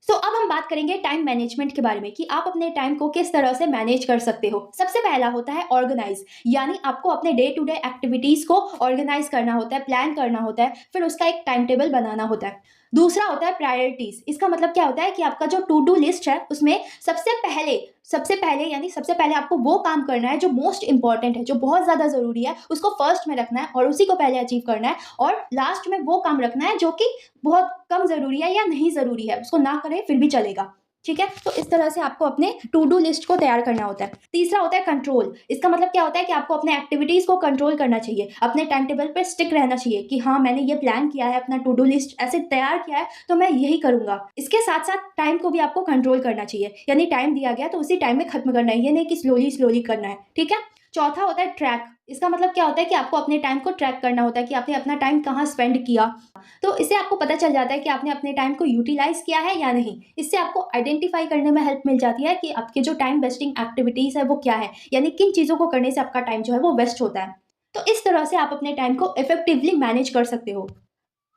तो अब हम बात करेंगे टाइम मैनेजमेंट के बारे में कि आप अपने टाइम को किस तरह से मैनेज कर सकते हो। सबसे पहला होता है ऑर्गेनाइज, यानी आपको अपने डे टू डे एक्टिविटीज को ऑर्गेनाइज करना होता है, प्लान करना होता है, फिर उसका एक टाइम टेबल बनाना होता है। दूसरा होता है प्रायोरिटीज। इसका मतलब क्या होता है कि आपका जो टू डू लिस्ट है उसमें सबसे पहले आपको वो काम करना है जो मोस्ट इंपॉर्टेंट है, जो बहुत ज्यादा जरूरी है, उसको फर्स्ट में रखना है और उसी को पहले अचीव करना है। और लास्ट में वो काम रखना है जो कि बहुत कम जरूरी है या नहीं जरूरी है, उसको ना करें फिर भी चलेगा। ठीक है, तो इस तरह से आपको अपने टू डू लिस्ट को तैयार करना होता है। तीसरा होता है कंट्रोल। इसका मतलब क्या होता है कि आपको अपने एक्टिविटीज को कंट्रोल करना चाहिए, अपने टाइम टेबल पर स्टिक रहना चाहिए कि हाँ मैंने ये प्लान किया है, अपना टू डू लिस्ट ऐसे तैयार किया है तो मैं यही करूंगा। इसके साथ साथ टाइम को भी आपको कंट्रोल करना चाहिए, यानी टाइम दिया गया तो उसी टाइम में खत्म करना है, ये नहीं कि स्लोली स्लोली करना है। ठीक है। चौथा होता है ट्रैक। इसका मतलब क्या होता है कि आपको अपने टाइम को ट्रैक करना होता है कि आपने अपना टाइम कहाँ स्पेंड किया, तो इससे आपको पता चल जाता है कि आपने अपने टाइम को यूटिलाइज किया है या नहीं। इससे आपको आइडेंटिफाई करने में हेल्प मिल जाती है कि आपके जो टाइम वेस्टिंग एक्टिविटीज है वो क्या है, यानी किन चीज़ों को करने से आपका टाइम जो है वो वेस्ट होता है। तो इस तरह से आप अपने टाइम को इफेक्टिवली मैनेज कर सकते हो।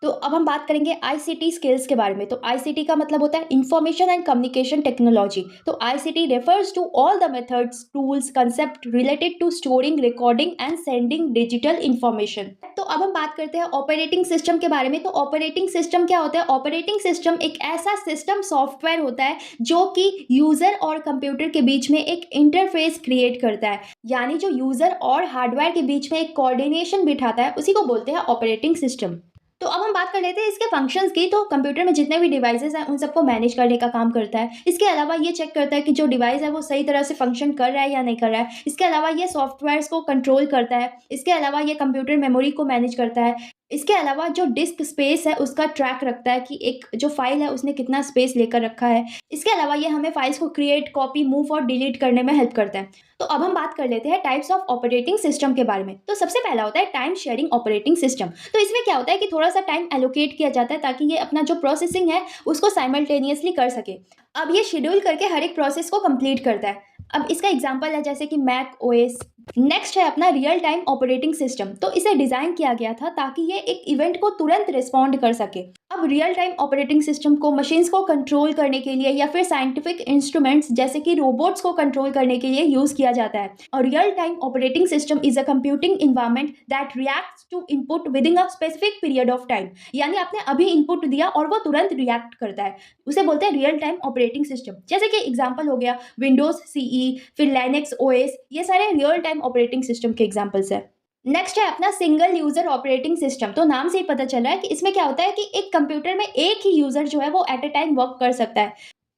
तो अब हम बात करेंगे आईसीटी स्किल्स के बारे में। तो आईसीटी का मतलब होता है इंफॉर्मेशन एंड कम्युनिकेशन टेक्नोलॉजी। तो ICT refers to all the methods, tools, concept related to storing, recording and sending digital information. तो अब हम बात करते हैं ऑपरेटिंग सिस्टम के बारे में। तो ऑपरेटिंग सिस्टम क्या होता है? ऑपरेटिंग सिस्टम एक ऐसा सिस्टम सॉफ्टवेयर होता है जो कि यूजर और कंप्यूटर के बीच में एक इंटरफेस क्रिएट करता है, यानी जो यूजर और हार्डवेयर के बीच में एक कोऑर्डिनेशन बिठाता है, उसी को बोलते हैं ऑपरेटिंग सिस्टम। तो अब हम बात कर लेते हैं इसके फंक्शंस की। तो कंप्यूटर में जितने भी डिवाइसेस हैं उन सबको मैनेज करने का काम करता है। इसके अलावा ये चेक करता है कि जो डिवाइस है वो सही तरह से फंक्शन कर रहा है या नहीं कर रहा है। इसके अलावा ये सॉफ्टवेयर्स को कंट्रोल करता है। इसके अलावा ये कंप्यूटर मेमोरी को मैनेज करता है। इसके अलावा जो डिस्क स्पेस है उसका ट्रैक रखता है कि एक जो फाइल है उसने कितना स्पेस लेकर रखा है। इसके अलावा ये हमें फाइल्स को क्रिएट, कॉपी, मूव और डिलीट करने में हेल्प करता है। तो अब हम बात कर लेते हैं टाइप्स ऑफ ऑपरेटिंग सिस्टम के बारे में। तो सबसे पहला होता है टाइम शेयरिंग ऑपरेटिंग सिस्टम। तो इसमें क्या होता है कि थोड़ा सा टाइम एलोकेट किया जाता है ताकि ये अपना जो प्रोसेसिंग है उसको साइमल्टेनियसली कर सके। अब ये शेड्यूल करके हर एक प्रोसेस को कंप्लीट करता है। अब इसका एग्जांपल है जैसे कि मैक ओएस। नेक्स्ट है अपना रियल टाइम ऑपरेटिंग सिस्टम। तो इसे डिजाइन किया गया था ताकि ये एक इवेंट को तुरंत रिस्पॉन्ड कर सके। अब रियल टाइम ऑपरेटिंग सिस्टम को मशीन्स को कंट्रोल करने के लिए या फिर साइंटिफिक इंस्ट्रूमेंट्स जैसे कि रोबोट्स को कंट्रोल करने के लिए यूज किया जाता है। और real time operating system is a computing environment that reacts to input within a specific period of time. यानी आपने अभी इनपुट दिया और वो तुरंत रिएक्ट करता है, उसे बोलते हैं रियल टाइम ऑपरेटिंग सिस्टम। जैसे कि एग्जांपल हो गया विंडोज सीई, फिर लिनक्स ओएस, ये सारे रियल टाइम ऑपरेटिंग सिस्टम के एग्जांपल्स है। नेक्स्ट है अपना सिंगल यूजर ऑपरेटिंग सिस्टम। तो नाम से ही पता चल रहा है कि इसमें क्या होता है कि एक कंप्यूटर में एक ही यूजर जो है वो एट अ टाइम वर्क कर सकता है।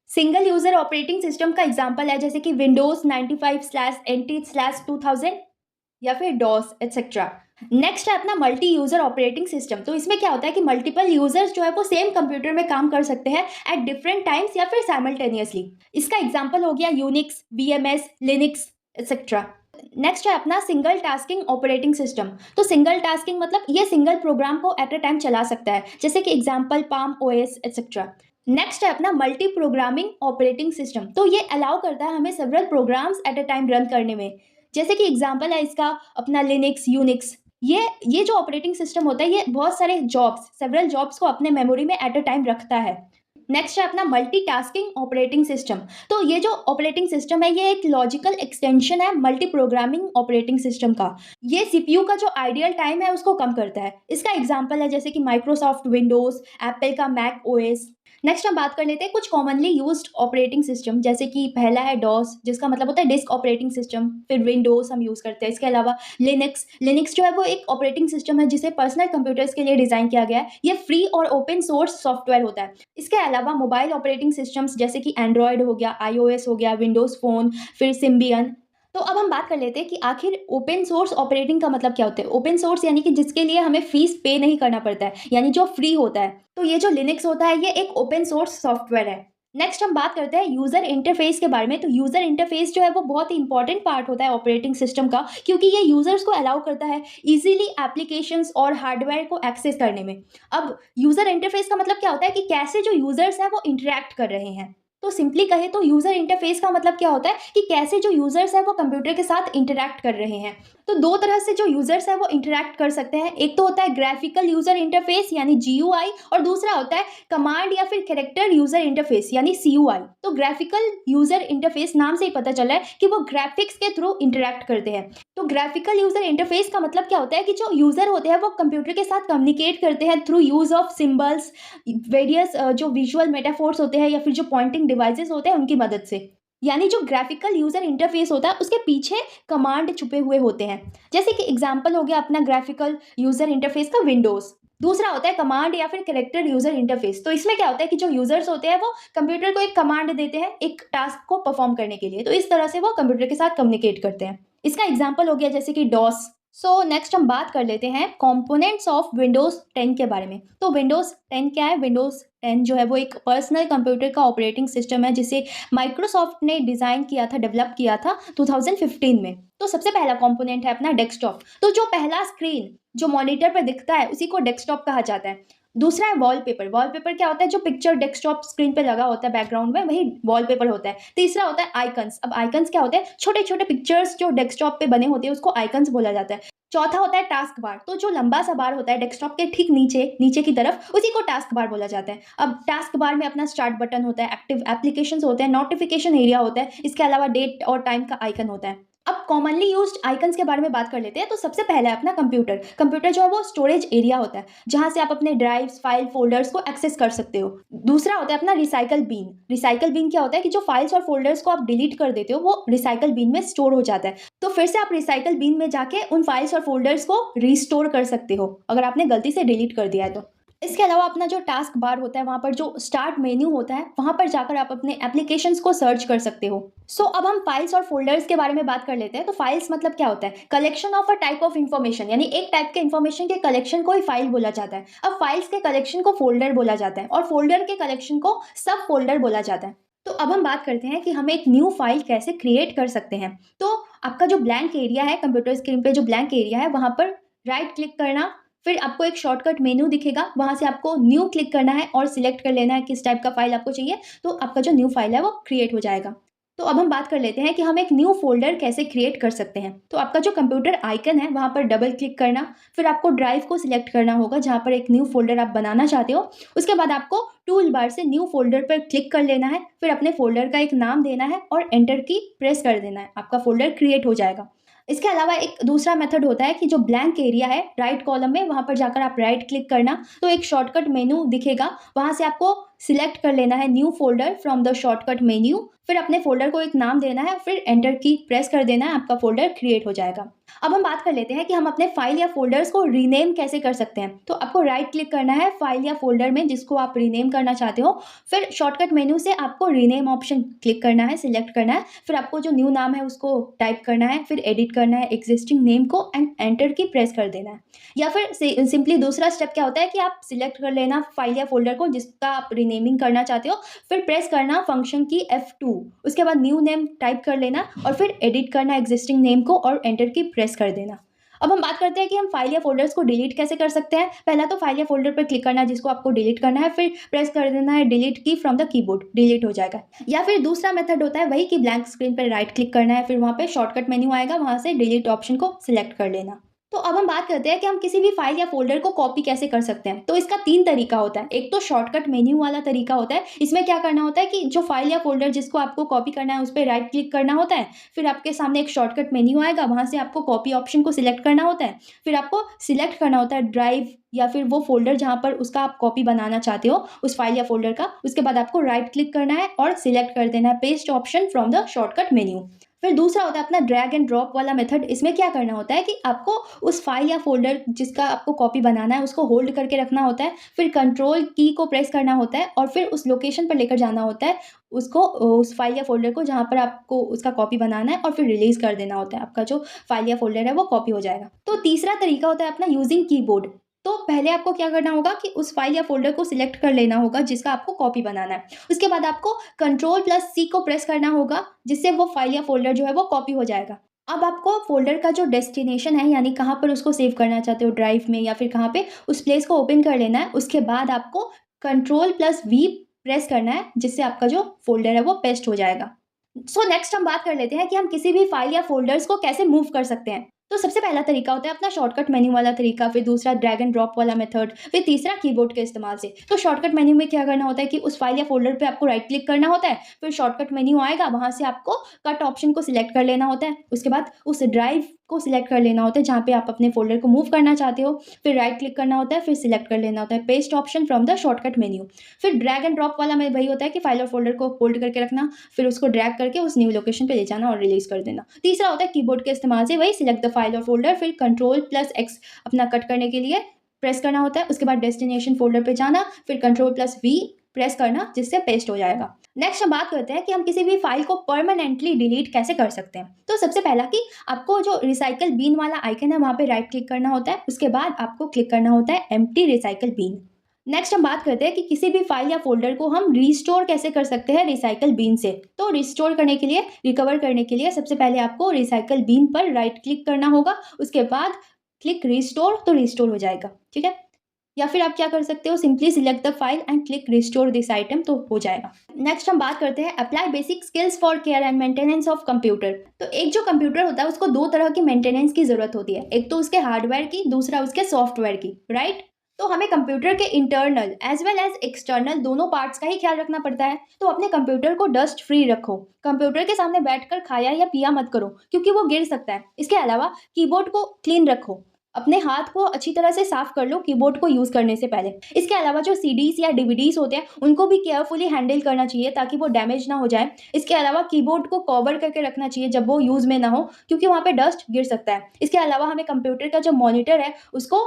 सिंगल यूजर ऑपरेटिंग सिस्टम का एग्जांपल है जैसे कि विंडोज 95/NT/2000 या फिर डॉस एटसेट्रा। नेक्स्ट है अपना मल्टी यूजर ऑपरेटिंग सिस्टम। तो इसमें क्या होता है कि मल्टीपल यूजर्स जो है वो सेम कंप्यूटर में काम कर सकते हैं एट डिफरेंट टाइम्स या फिर साइमल्टेनियसली। इसका एग्जांपल हो गया Unix, VMS, Linux etcetera. Next है अपना सिंगल टास्किंग ऑपरेटिंग सिस्टम। तो सिंगल टास्किंग मतलब ये सिंगल प्रोग्राम को एट अ टाइम चला सकता है, जैसे कि example palm OS etcetera. Next है अपना मल्टी प्रोग्रामिंग ऑपरेटिंग सिस्टम। तो ये अलाउ करता है हमें several programs at a time run करने में, जैसे कि एग्जांपल है इसका अपना लिनक्स, यूनिक्स। ये जो ऑपरेटिंग सिस्टम होता है ये बहुत सारे सेवरल जॉब्स को अपने मेमोरी में एट अ टाइम रखता है। नेक्स्ट है अपना मल्टीटास्किंग ऑपरेटिंग सिस्टम। तो ये जो ऑपरेटिंग सिस्टम है ये एक लॉजिकल एक्सटेंशन है मल्टी प्रोग्रामिंग ऑपरेटिंग सिस्टम का। ये सीपीयू का जो आइडियल टाइम है उसको कम करता है। इसका एग्जांपल है जैसे कि माइक्रोसॉफ्ट विंडोज, एप्पल का मैक ओएस। नेक्स्ट हम बात कर लेते हैं कुछ कॉमनली यूज्ड ऑपरेटिंग सिस्टम, जैसे कि पहला है डॉस जिसका मतलब होता है डिस्क ऑपरेटिंग सिस्टम। फिर विंडोज हम यूज करते हैं। इसके अलावा लिनक्स जो है वो एक ऑपरेटिंग सिस्टम है जिसे पर्सनल कंप्यूटर्स के लिए डिजाइन किया गया है। ये फ्री और ओपन सोर्स सॉफ्टवेयर होता है। इसके अलावा मोबाइल ऑपरेटिंग सिस्टम्स जैसे कि एंड्रॉयड हो गया, आईओएस हो गया, विंडोज फोन, फिर सिम्बियन। तो अब हम बात कर लेते हैं कि आखिर ओपन सोर्स ऑपरेटिंग का मतलब क्या होता है। ओपन सोर्स यानी कि जिसके लिए हमें फीस पे नहीं करना पड़ता है, यानी जो फ्री होता है। तो ये जो लिनक्स होता है ये एक ओपन सोर्स सॉफ्टवेयर है। नेक्स्ट हम बात करते हैं यूजर इंटरफेस के बारे में। तो यूजर इंटरफेस जो है वो बहुत ही इंपॉर्टेंट पार्ट होता है ऑपरेटिंग सिस्टम का, क्योंकि ये यूजर्स को अलाउ करता है इजीली एप्लीकेशंस और हार्डवेयर को एक्सेस करने में। अब यूजर इंटरफेस का मतलब क्या होता है कि कैसे जो यूजर्स हैं वो इंटरेक्ट कर रहे हैं। तो सिंपली कहे तो यूजर इंटरफेस का मतलब क्या होता है कि कैसे जो यूजर्स हैं वो कंप्यूटर के साथ इंटरेक्ट कर रहे हैं। तो दो तरह से जो यूजर्स हैं वो इंटरेक्ट कर सकते हैं। एक तो होता है ग्राफिकल यूजर इंटरफेस यानी जीयूआई, और दूसरा होता है कमांड या फिर कैरेक्टर यूजर इंटरफेस यानी सीयूआई। तो ग्राफिकल यूजर इंटरफेस नाम से ही पता चला है कि वो ग्राफिक्स के थ्रू इंटरेक्ट करते हैं। तो ग्राफिकल यूजर इंटरफेस का मतलब क्या होता है कि जो यूजर होते हैं वो कंप्यूटर के साथ कम्युनिकेट करते हैं through use of symbols, various जो विजुअल मेटाफोर्स होते हैं या फिर जो पॉइंटिंग डिवाइसेस होते हैं उनकी मदद से। यानी जो ग्राफिकल यूजर इंटरफेस होता है उसके पीछे कमांड छुपे हुए होते हैं। जैसे कि एग्जांपल हो गया अपना ग्राफिकल यूजर इंटरफेस का विंडोज। दूसरा होता है कमांड या फिर कैरेक्टर यूजर इंटरफेस। तो इसमें क्या होता है कि जो यूजर्स होते हैं वो कंप्यूटर को एक कमांड देते हैं एक टास्क को परफॉर्म करने के लिए। तो इस तरह से वो कंप्यूटर के साथ कम्युनिकेट करते हैं। इसका एग्जाम्पल हो गया जैसे कि डॉस। सो नेक्स्ट हम बात कर लेते हैं कंपोनेंट्स ऑफ विंडोज 10 के बारे में। तो विंडोज 10 क्या है? विंडोज 10 जो है वो एक पर्सनल कंप्यूटर का ऑपरेटिंग सिस्टम है जिसे माइक्रोसॉफ्ट ने डिजाइन किया था, डेवलप किया था 2015 में। तो सबसे पहला कंपोनेंट है अपना डेस्कटॉप। तो जो पहला स्क्रीन जो मॉनिटर पर दिखता है उसी को डेस्कटॉप कहा जाता है। दूसरा है वॉलपेपर। वॉलपेपर क्या होता है? जो पिक्चर डेस्कटॉप स्क्रीन पे लगा होता है बैकग्राउंड में, वही वॉलपेपर होता है। तीसरा होता है आइकन्स। अब आइकन्स क्या होते हैं? छोटे छोटे पिक्चर्स जो डेस्कटॉप पे बने होते हैं उसको आइकन्स बोला जाता है। चौथा होता है टास्क बार। तो जो लंबा सा बार होता है डेस्कटॉप के ठीक नीचे नीचे की तरफ, उसी को टास्क बार बोला जाता है। अब टास्क बार में अपना स्टार्ट बटन होता है, एक्टिव एप्लीकेशंस होते हैं, नोटिफिकेशन एरिया होता है, इसके अलावा डेट और टाइम का आइकन होता है। अब कॉमनली यूज्ड आइकन्स के बारे में बात कर लेते हैं। तो सबसे पहले अपना कंप्यूटर। कंप्यूटर जो है वो स्टोरेज एरिया होता है, जहां से आप अपने ड्राइव्स, फाइल, फोल्डर्स को एक्सेस कर सकते हो। दूसरा होता है अपना रिसाइकल बीन। रिसाइकल बीन क्या होता है कि जो फाइल्स और फोल्डर्स को आप डिलीट कर देते हो वो रिसाइकल बीन में स्टोर हो जाता है। तो फिर से आप रिसाइकल बीन में जाके उन फाइल्स और फोल्डर्स को रिस्टोर कर सकते हो अगर आपने गलती से डिलीट कर दिया है तो। इसके अलावा अपना जो टास्क बार होता है, वहाँ पर जो स्टार्ट मेन्यू होता है, वहाँ पर जाकर आप अपने एप्लीकेशंस को सर्च कर सकते हो। अब हम फाइल्स और फोल्डर्स के बारे में बात कर लेते हैं। तो फाइल्स मतलब क्या होता है? Collection of a type of information, यानी एक टाइप के इन्फॉर्मेशन के कलेक्शन को ही फाइल बोला जाता है। अब फाइल्स के कलेक्शन को फोल्डर बोला जाता है और फोल्डर के कलेक्शन को सब फोल्डर बोला जाता है। तो अब हम बात करते हैं कि हम एक न्यू फाइल कैसे क्रिएट कर सकते हैं। तो आपका जो ब्लैंक एरिया है, कंप्यूटर स्क्रीन पे जो ब्लैंक एरिया है, वहाँ पर राइट क्लिक करना, फिर आपको एक शॉर्टकट मेन्यू दिखेगा, वहाँ से आपको न्यू क्लिक करना है और सिलेक्ट कर लेना है किस टाइप का फाइल आपको चाहिए। तो आपका जो न्यू फाइल है वो क्रिएट हो जाएगा। तो अब हम बात कर लेते हैं कि हम एक न्यू फोल्डर कैसे क्रिएट कर सकते हैं। तो आपका जो कंप्यूटर आइकन है वहाँ पर डबल क्लिक करना, फिर आपको ड्राइव को सिलेक्ट करना होगा जहाँ पर एक न्यू फोल्डर आप बनाना चाहते हो। उसके बाद आपको टूल बार से न्यू फोल्डर पर क्लिक कर लेना है, फिर अपने फोल्डर का एक नाम देना है और एंटर की प्रेस कर देना है, आपका फोल्डर क्रिएट हो जाएगा। इसके अलावा एक दूसरा मेथड होता है कि जो ब्लैंक एरिया है राइट कॉलम में, वहाँ पर जाकर आप राइट क्लिक करना, तो एक शॉर्टकट मेन्यू दिखेगा, वहाँ से आपको सिलेक्ट कर लेना है new folder from the shortcut menu, फिर अपने फोल्डर को एक नाम देना है, फिर एंटर की प्रेस कर देना है, आपका फोल्डर क्रिएट हो जाएगा। अब हम बात कर लेते हैं कि हम अपने फाइल या फोल्डर्स को रीनेम कैसे कर सकते हैं। तो आपको राइट क्लिक करना है फाइल या फोल्डर में जिसको आप रीनेम करना चाहते हो, फिर शॉर्टकट मेन्यू से आपको रीनेम ऑप्शन क्लिक करना है, सिलेक्ट करना है, फिर आपको जो न्यू नाम है उसको टाइप करना है, फिर एडिट करना है एग्जिस्टिंग नेम को एंड एंटर की प्रेस कर देना है। या फिर सिंपली दूसरा स्टेप क्या होता है कि आप सिलेक्ट कर लेना फाइल या फोल्डर को जिसका आप रीनेमिंग करना चाहते हो, फिर प्रेस करना फंक्शन की F2, उसके बाद न्यू नेम टाइप कर लेना और फिर एडिट करना एग्जिस्टिंग नेम को और एंटर की प्रेस कर देना। अब हम बात करते हैं कि हम फाइल या फोल्डर्स को डिलीट कैसे कर सकते हैं। पहला तो फाइल या फोल्डर पर क्लिक करना है जिसको आपको डिलीट करना है, फिर प्रेस कर देना है डिलीट की फ्रॉम द कीबोर्ड, डिलीट हो जाएगा। या फिर दूसरा मेथड होता है वही कि ब्लैंक स्क्रीन पर राइट क्लिक करना है, फिर वहाँ पे शॉर्टकट मेन्यू आएगा, वहाँ से डिलीट ऑप्शन को सिलेक्ट कर लेना। तो अब हम बात करते हैं कि हम किसी भी फाइल या फोल्डर को कॉपी कैसे कर सकते हैं। तो इसका 3 तरीका होता है। एक तो शॉर्टकट मेन्यू वाला तरीका होता है। इसमें क्या करना होता है कि जो फाइल या फोल्डर जिसको आपको कॉपी करना है उस पर राइट क्लिक करना होता है, फिर आपके सामने एक शॉर्टकट मेन्यू आएगा, वहाँ से आपको कॉपी ऑप्शन को सिलेक्ट करना होता है, फिर आपको सिलेक्ट करना होता है ड्राइव या फिर वो फोल्डर जहाँ पर उसका आप कॉपी बनाना चाहते हो उस फाइल या फोल्डर का। उसके बाद आपको राइट क्लिक करना है और सिलेक्ट कर देना है paste option from the shortcut menu. फिर दूसरा होता है अपना ड्रैग एंड ड्रॉप वाला मेथड। इसमें क्या करना होता है कि आपको उस फाइल या फोल्डर जिसका आपको कॉपी बनाना है उसको होल्ड करके रखना होता है, फिर कंट्रोल की को प्रेस करना होता है और फिर उस लोकेशन पर लेकर जाना होता है उसको, उस फाइल या फोल्डर को जहाँ पर आपको उसका कॉपी बनाना है, और फिर रिलीज कर देना होता है, आपका जो फाइल या फोल्डर है वो कॉपी हो जाएगा। तो तीसरा तरीका होता है अपना यूजिंग कीबोर्ड। तो पहले आपको क्या करना होगा कि उस फाइल या फोल्डर को सिलेक्ट कर लेना होगा जिसका आपको कॉपी बनाना है। उसके बाद आपको कंट्रोल+C को प्रेस करना होगा जिससे वो फाइल या फोल्डर जो है वो कॉपी हो जाएगा। अब आपको फोल्डर का जो डेस्टिनेशन है यानी कहाँ पर उसको सेव करना चाहते हो, ड्राइव में या फिर कहाँ पे, उस प्लेस को ओपन कर लेना है। उसके बाद आपको कंट्रोल+V प्रेस करना है जिससे आपका जो फोल्डर है वो पेस्ट हो जाएगा। नेक्स्ट हम बात कर लेते हैं कि हम किसी भी फाइल या फोल्डर्स को कैसे मूव कर सकते हैं। तो सबसे पहला तरीका होता है अपना शॉर्टकट मेन्यू वाला तरीका, फिर दूसरा ड्रैग एंड ड्रॉप वाला मेथड, फिर तीसरा कीबोर्ड के इस्तेमाल से। तो शॉर्टकट मेन्यू में क्या करना होता है कि उस फाइल या फोल्डर पे आपको राइट क्लिक करना होता है, फिर शॉर्टकट मेन्यू आएगा, वहाँ से आपको कट ऑप्शन को सिलेक्ट कर लेना होता है। उसके बाद उस ड्राइव को सिलेक्ट कर लेना होता है जहाँ पे आप अपने फोल्डर को मूव करना चाहते हो, फिर राइट क्लिक करना होता है, फिर सिलेक्ट कर लेना होता है paste option from the shortcut menu. फिर ड्रैग एंड ड्रॉप वाला में वही होता है कि फाइल और फोल्डर को होल्ड करके रखना, फिर उसको ड्रैग करके उस न्यू लोकेशन पे ले जाना और रिलीज कर देना। तीसरा होता है कीबोर्ड के इस्तेमाल से वही सिलेक्ट द फाइल और फोल्डर, फिर कंट्रोल+X अपना कट करने के लिए प्रेस करना होता है। उसके बाद डेस्टिनेशन फोल्डर पे जाना, फिर कंट्रोल+V प्रेस करना जिससे पेस्ट हो जाएगा। नेक्स्ट हम बात करते हैं कि हम किसी भी फाइल को परमानेंटली डिलीट कैसे कर सकते हैं। तो सबसे पहला कि आपको जो रिसाइकल बीन वाला आइकन है वहाँ पे राइट क्लिक करना होता है, उसके बाद आपको क्लिक करना होता है एम्प्टी रिसाइकल बीन। नेक्स्ट हम बात करते हैं कि किसी भी फाइल या फोल्डर को हम रिस्टोर कैसे कर सकते हैं रिसाइकल बीन से। तो रिस्टोर करने के लिए, रिकवर करने के लिए सबसे पहले आपको रिसाइकल बीन पर राइट क्लिक करना होगा, उसके बाद क्लिक रिस्टोर, तो रिस्टोर हो जाएगा। ठीक है, या फिर आप क्या कर सकते हो, simply select the file and click restore this item, तो हो जाएगा। नेक्स्ट हम बात करते हैं apply basic skills for care and maintenance of computer. तो एक जो कंप्यूटर होता है उसको दो तरह की मेंटेनेंस की जरूरत होती है, एक तो उसके हार्डवेयर की, दूसरा उसके सॉफ्टवेयर की, राइट। तो हमें कंप्यूटर के internal as well as external दोनों पार्ट्स का ही ख्याल रखना पड़ता है। तो अपने कंप्यूटर को डस्ट फ्री रखो, कंप्यूटर के सामने बैठकर खाया या पिया मत करो क्योंकि वो गिर सकता है। इसके अलावा कीबोर्ड को क्लीन रखो, अपने हाथ को अच्छी तरह से साफ कर लो कीबोर्ड को यूज करने से पहले। इसके अलावा जो सीडीज या डीवीडीज होते हैं उनको भी केयरफुली हैंडल करना चाहिए ताकि वो डैमेज ना हो जाए। इसके अलावा कीबोर्ड को कवर करके रखना चाहिए जब वो यूज में ना हो, क्योंकि वहाँ पे डस्ट गिर सकता है। इसके अलावा हमें कंप्यूटर का जो मॉनिटर है उसको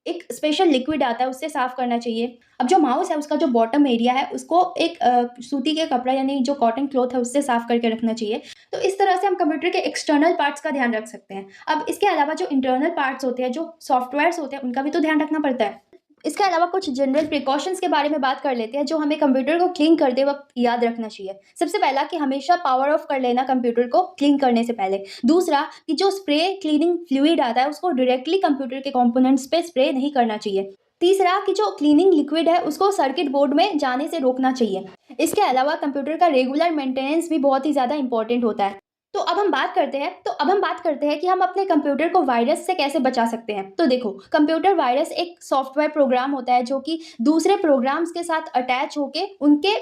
एक स्पेशल लिक्विड आता है उससे साफ करना चाहिए। अब जो माउस है उसका जो बॉटम एरिया है उसको एक सूती के कपड़ा यानी जो कॉटन क्लॉथ है उससे साफ करके रखना चाहिए। तो इस तरह से हम कंप्यूटर के एक्सटर्नल पार्ट्स का ध्यान रख सकते हैं। अब इसके अलावा जो इंटरनल पार्ट्स होते हैं, जो सॉफ्टवेयर्स होते हैं, उनका भी तो ध्यान रखना पड़ता है। इसके अलावा कुछ जनरल प्रिकॉशंस के बारे में बात कर लेते हैं जो हमें कंप्यूटर को क्लीन करते वक्त याद रखना चाहिए। सबसे पहला कि हमेशा पावर ऑफ कर लेना कंप्यूटर को क्लीन करने से पहले। दूसरा कि जो स्प्रे क्लीनिंग फ्लूइड आता है उसको डायरेक्टली कंप्यूटर के कंपोनेंट्स पे स्प्रे नहीं करना चाहिए। तीसरा कि जो क्लीनिंग लिक्विड है उसको सर्किट बोर्ड में जाने से रोकना चाहिए। इसके अलावा कंप्यूटर का रेगुलर मेंटेनेंस भी बहुत ही ज़्यादा इंपॉर्टेंट होता है। तो अब हम बात करते हैं कि हम अपने कंप्यूटर को वायरस से कैसे बचा सकते हैं। तो देखो, कंप्यूटर वायरस एक सॉफ्टवेयर प्रोग्राम होता है जो कि दूसरे प्रोग्राम्स के साथ अटैच होके उनके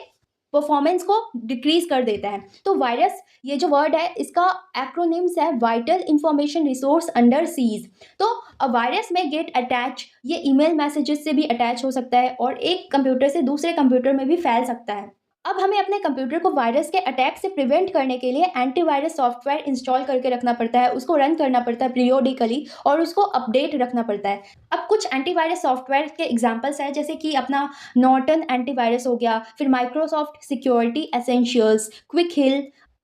परफॉर्मेंस को डिक्रीज कर देता है। तो वायरस, ये जो वर्ड है इसका एक्रोनिम्स है vital information resource under seize. तो वायरस में गेट अटैच, ये ईमेल मैसेजेस से भी अटैच हो सकता है और एक कंप्यूटर से दूसरे कंप्यूटर में भी फैल सकता है। अब हमें अपने कंप्यूटर को वायरस के अटैक से प्रिवेंट करने के लिए एंटीवायरस सॉफ्टवेयर इंस्टॉल करके रखना पड़ता है, उसको रन करना पड़ता है पीरियोडिकली और उसको अपडेट रखना पड़ता है। अब कुछ एंटीवायरस सॉफ्टवेयर के एग्जांपल्स हैं जैसे कि अपना नॉर्टन एंटीवायरस हो गया, फिर माइक्रोसॉफ्ट सिक्योरिटी एसेंशियल्स, क्विक हिल।